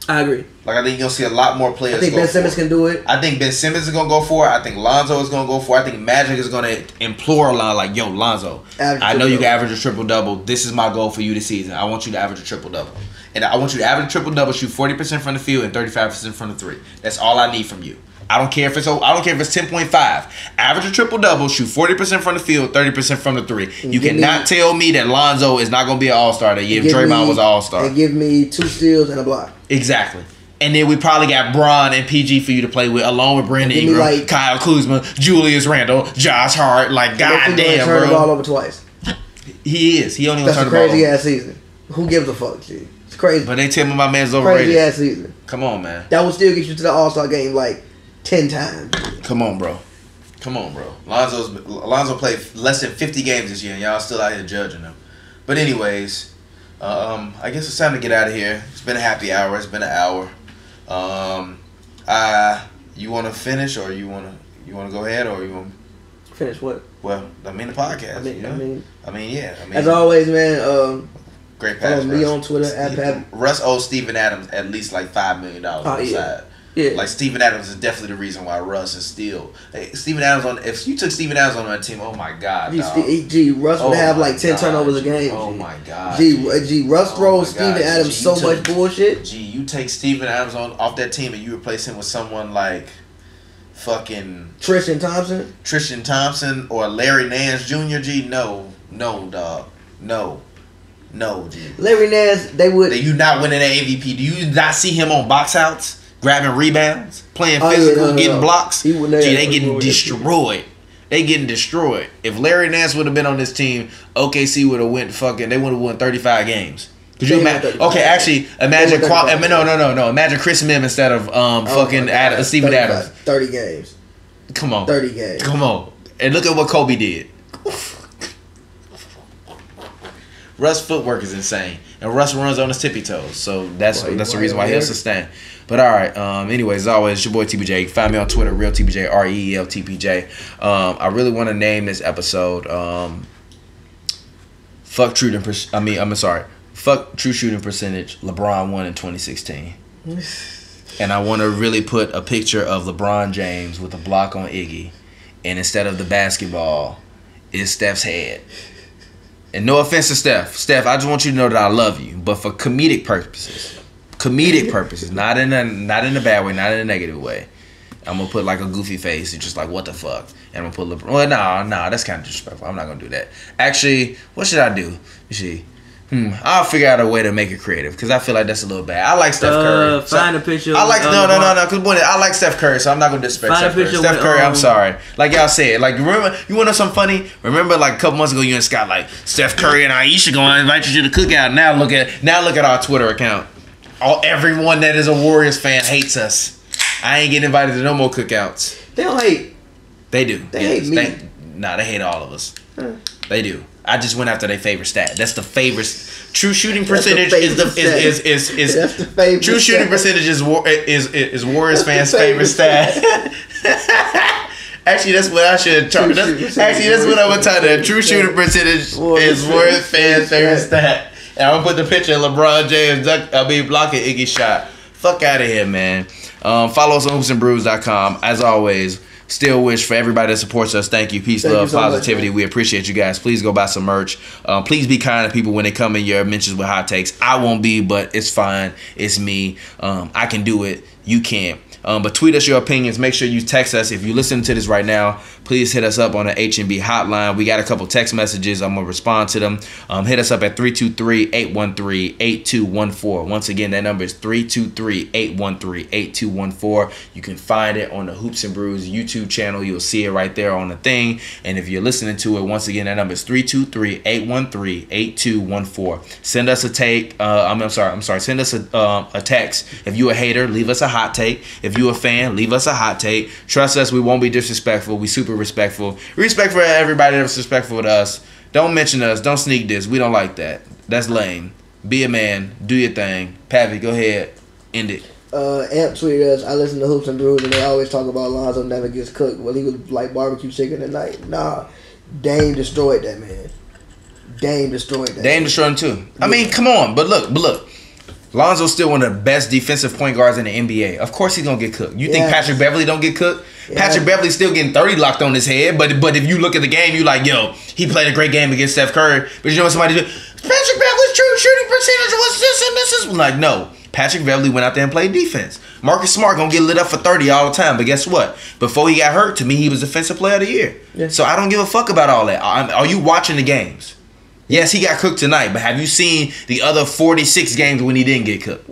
I agree. Like I think you're gonna see a lot more players. I think Ben Simmons can do it. I think Ben Simmons is gonna go for it. I think Lonzo is gonna go for it. I think Magic is gonna implore a lot like, yo, Lonzo, I know you can average a triple double. This is my goal for you this season. I want you to average a triple double, and I want you to average a triple double, shoot 40% from the field and 35% from the three. That's all I need from you. I don't care if it's 10.5. Average a triple double, shoot 40% from the field, 30% from the three. You cannot tell me that Lonzo is not gonna be an all-star that year if Draymond was an all-star. And give me 2 steals and a block. Exactly. And then we probably got Bron and PG for you to play with, along with Brandon Ingram, Kyle Kuzma, Julius Randle, Josh Hart. Like, goddamn, bro. Turn the ball over twice. He is. He only gonna turn the ball over. That's a crazy ass season. Who gives a fuck, G? It's crazy. But they tell me my man's overrated. Crazy ass season. Come on, man. That will still get you to the All-Star game like 10 times. Come on, bro. Lonzo played less than 50 games this year, and y'all still out here judging him. But anyways, I guess it's time to get out of here. It's been a happy hour. It's been an hour. You want to finish, or you want to go ahead, or you want finish what? Well, the podcast. Yeah. As always, man. Great pass. Follow me on Twitter at Pavy. Russ owes Steven Adams at least like $5 million on the side. Yeah. Like Steven Adams is definitely the reason why Russ is still. Steven Adams if you took Steven Adams on that team, oh my god, Russ would have like 10 turnovers a game. Oh my god. Russ throws Steven Adams so much bullshit. You take Steven Adams off that team and you replace him with someone like fucking Tristan Thompson or Larry Nance Jr. G. No, dog. No, G. Larry Nance, they would. You not winning that MVP. Do you not see him on box outs, grabbing rebounds, playing physical, getting blocks? Gee, they getting destroyed. They getting destroyed. If Larry Nance would have been on this team, OKC would have went fucking. They would have won 35 games. Could you imagine? Okay, actually, imagine. No. Imagine Chris Mihm instead of Steven Adams. 30 games. Come on. 30 games. Come on. And look at what Kobe did. Russ' footwork is insane, and Russ runs on his tippy toes, so that's the reason why he'll sustain. But all right, anyways, as always, it's your boy TPJ. Find me on Twitter, real TPJ, REEL TPJ. I really want to name this episode "Fuck True Shooting Percentage." LeBron won in 2016, and I want to really put a picture of LeBron James with a block on Iggy, and instead of the basketball, is Steph's head. And no offense to Steph, I just want you to know that I love you, but for comedic purposes, not in a bad way, not in a negative way. I'm gonna put like a goofy face and just like what the fuck, and I'm gonna put LeBron. Well, no, that's kind of disrespectful. I'm not gonna do that. Actually, what should I do? You see. I'll figure out a way to make it creative because I feel like that's a little bad. I like Steph Curry. Find a picture. I like no. Because I like Steph Curry, so I'm not gonna disrespect Steph Curry. Steph Curry, I'm sorry. Like y'all said, like remember, you want to know something funny? Remember, like a couple months ago, you and Scott like Steph Curry and Aisha gonna invite you to the cookout. Now look at our Twitter account. Everyone that is a Warriors fan hates us. I ain't getting invited to no more cookouts. They don't hate. They do. They hate me. They hate all of us. They do. I just went after their favorite stat. That's the favorite. True shooting percentage is favorite. True shooting percentage is Warriors fans' favorite stat. Actually, that's what I should talk. That's what I would tell you. True shooting percentage is Warriors fans' favorite stat. And I'm gonna put the picture of LeBron James blocking Iggy's shot. Fuck out of here, man. Follow us on HoopsNBrews.com. As always. Still wish for everybody that supports us. Thank you. Peace, love, positivity. We appreciate you guys. Please go buy some merch. Please be kind to people when they come in your mentions with hot takes. I won't be, but it's fine. It's me. I can do it. You can't. But tweet us your opinions. Make sure you text us. If you listen to this right now, please hit us up on the HNB hotline. We got a couple text messages. I'm going to respond to them. Hit us up at 323-813-8214. Once again, that number is 323-813-8214. You can find it on the Hoops and Brews YouTube channel. You'll see it right there on the thing. And if you're listening to it, once again, that number is 323-813-8214. Send us a take. Send us a text. If you're a hater, leave us a hot take. If you a fan, leave us a hot take. Trust us, we won't be disrespectful. We super respectful. Respect for everybody that's respectful to us. Don't mention us. Don't sneak this. We don't like that. That's lame. Be a man. Do your thing. Pavy, go ahead. End it. Amp tweeted us. I listen to Hoops and Brews and they always talk about Lonzo never gets cooked. Well, he was like barbecue chicken at night. Nah, Dame destroyed that, man. Dame destroyed him too. I mean, come on. But look. Lonzo's still one of the best defensive point guards in the NBA. Of course he's going to get cooked. You think Patrick Beverly don't get cooked? Yeah. Patrick Beverly's still getting 30 locked on his head. But if you look at the game, you like, yo, he played a great game against Steph Curry. But you know what somebody did? Patrick Beverly's true shooting percentage was this and this is. Like, no. Patrick Beverly went out there and played defense. Marcus Smart going to get lit up for 30 all the time. But guess what? Before he got hurt, to me, he was Defensive Player of the Year. Yeah. So I don't give a fuck about all that. Are you watching the games? Yes, he got cooked tonight, but have you seen the other 46 games when he didn't get cooked?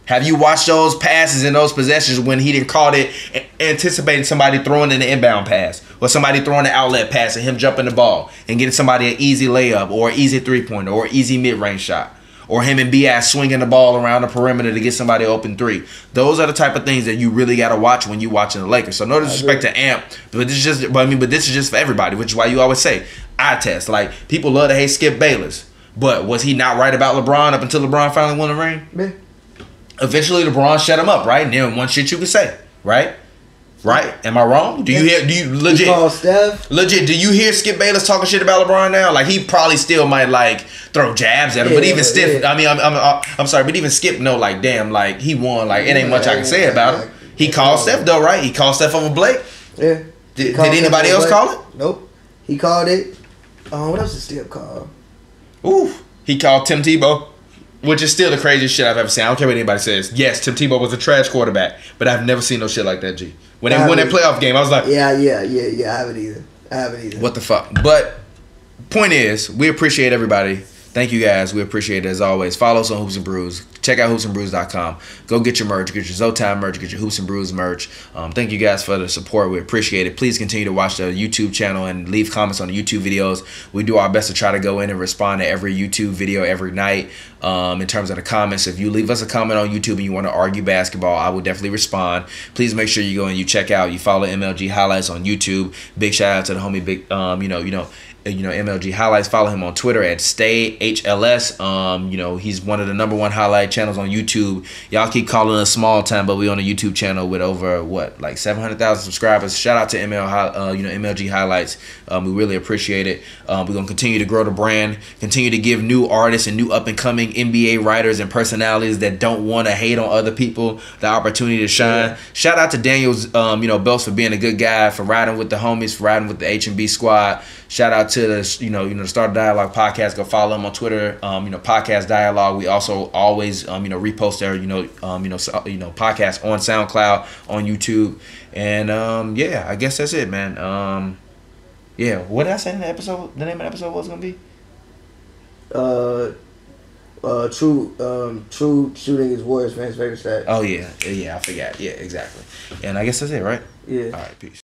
Have you watched those passes and those possessions when he didn't call it, anticipating somebody throwing in the inbound pass or somebody throwing the outlet pass and him jumping the ball and getting somebody an easy layup or an easy three-pointer or easy mid-range shot or him and B.I. swinging the ball around the perimeter to get somebody open three? Those are the type of things that you really got to watch when you're watching the Lakers. So no disrespect to Amp, but this is just for everybody, which is why you always say, eye test. Like, people love to hate Skip Bayless, but was he not right about LeBron up until LeBron finally won the ring? Yeah. Eventually LeBron shut him up, right? And then one shit you can say, right? Right? Am I wrong? Do you legit? Legit, do you hear Skip Bayless talking shit about LeBron now? Like, he probably still might like throw jabs at him, but even Skip, I'm sorry, but even Skip know, like, damn, like, he won, like, it ain't much I can say about him. He called Steph though, right? He called Steph over Blake. Yeah. Did anybody else call it? Nope. He called it. What else did Steph call? Ooh, he called Tim Tebow. Which is still the craziest shit I've ever seen. I don't care what anybody says. Yes, Tim Tebow was a trash quarterback, but I've never seen no shit like that, G. When they won that playoff game, I was like... Yeah, I haven't either. What the fuck? But, point is, we appreciate everybody. Thank you guys. We appreciate it as always. Follow us on Hoops and Brews. Check out HoopsNBrews.com. Go get your merch. Get your Zotime merch. Get your Hoops and Brews merch. Thank you guys for the support. We appreciate it. Please continue to watch the YouTube channel and leave comments on the YouTube videos. We do our best to try to go in and respond to every YouTube video every night. In terms of the comments, if you leave us a comment on YouTube and you want to argue basketball, I will definitely respond. Please make sure you go and you check out, you follow MLG Highlights on YouTube. Big shout out to the homie Big, MLG Highlights. Follow him on Twitter at StayHLS. He's one of the #1 highlight channels on YouTube. Y'all keep calling us small time, but we on a YouTube channel with over 700,000 subscribers. Shout out to MLG Highlights. We really appreciate it. We're gonna continue to grow the brand, continue to give new artists and new up and coming NBA writers and personalities that don't want to hate on other people the opportunity to shine. Yeah. Shout out to Daniel's Belts for being a good guy, for riding with the homies, for riding with the H&B squad. Shout out to the the Start Dialogue podcast. Go follow them on Twitter. Podcast Dialogue. We also always repost their podcast on SoundCloud, on YouTube, and I guess that's it, man. What did I say in the episode? The name of the episode was gonna be true shooting is Warriors fans' favorite stat. Oh yeah, I forgot. Yeah, exactly. And I guess that's it, right? Yeah. All right, peace.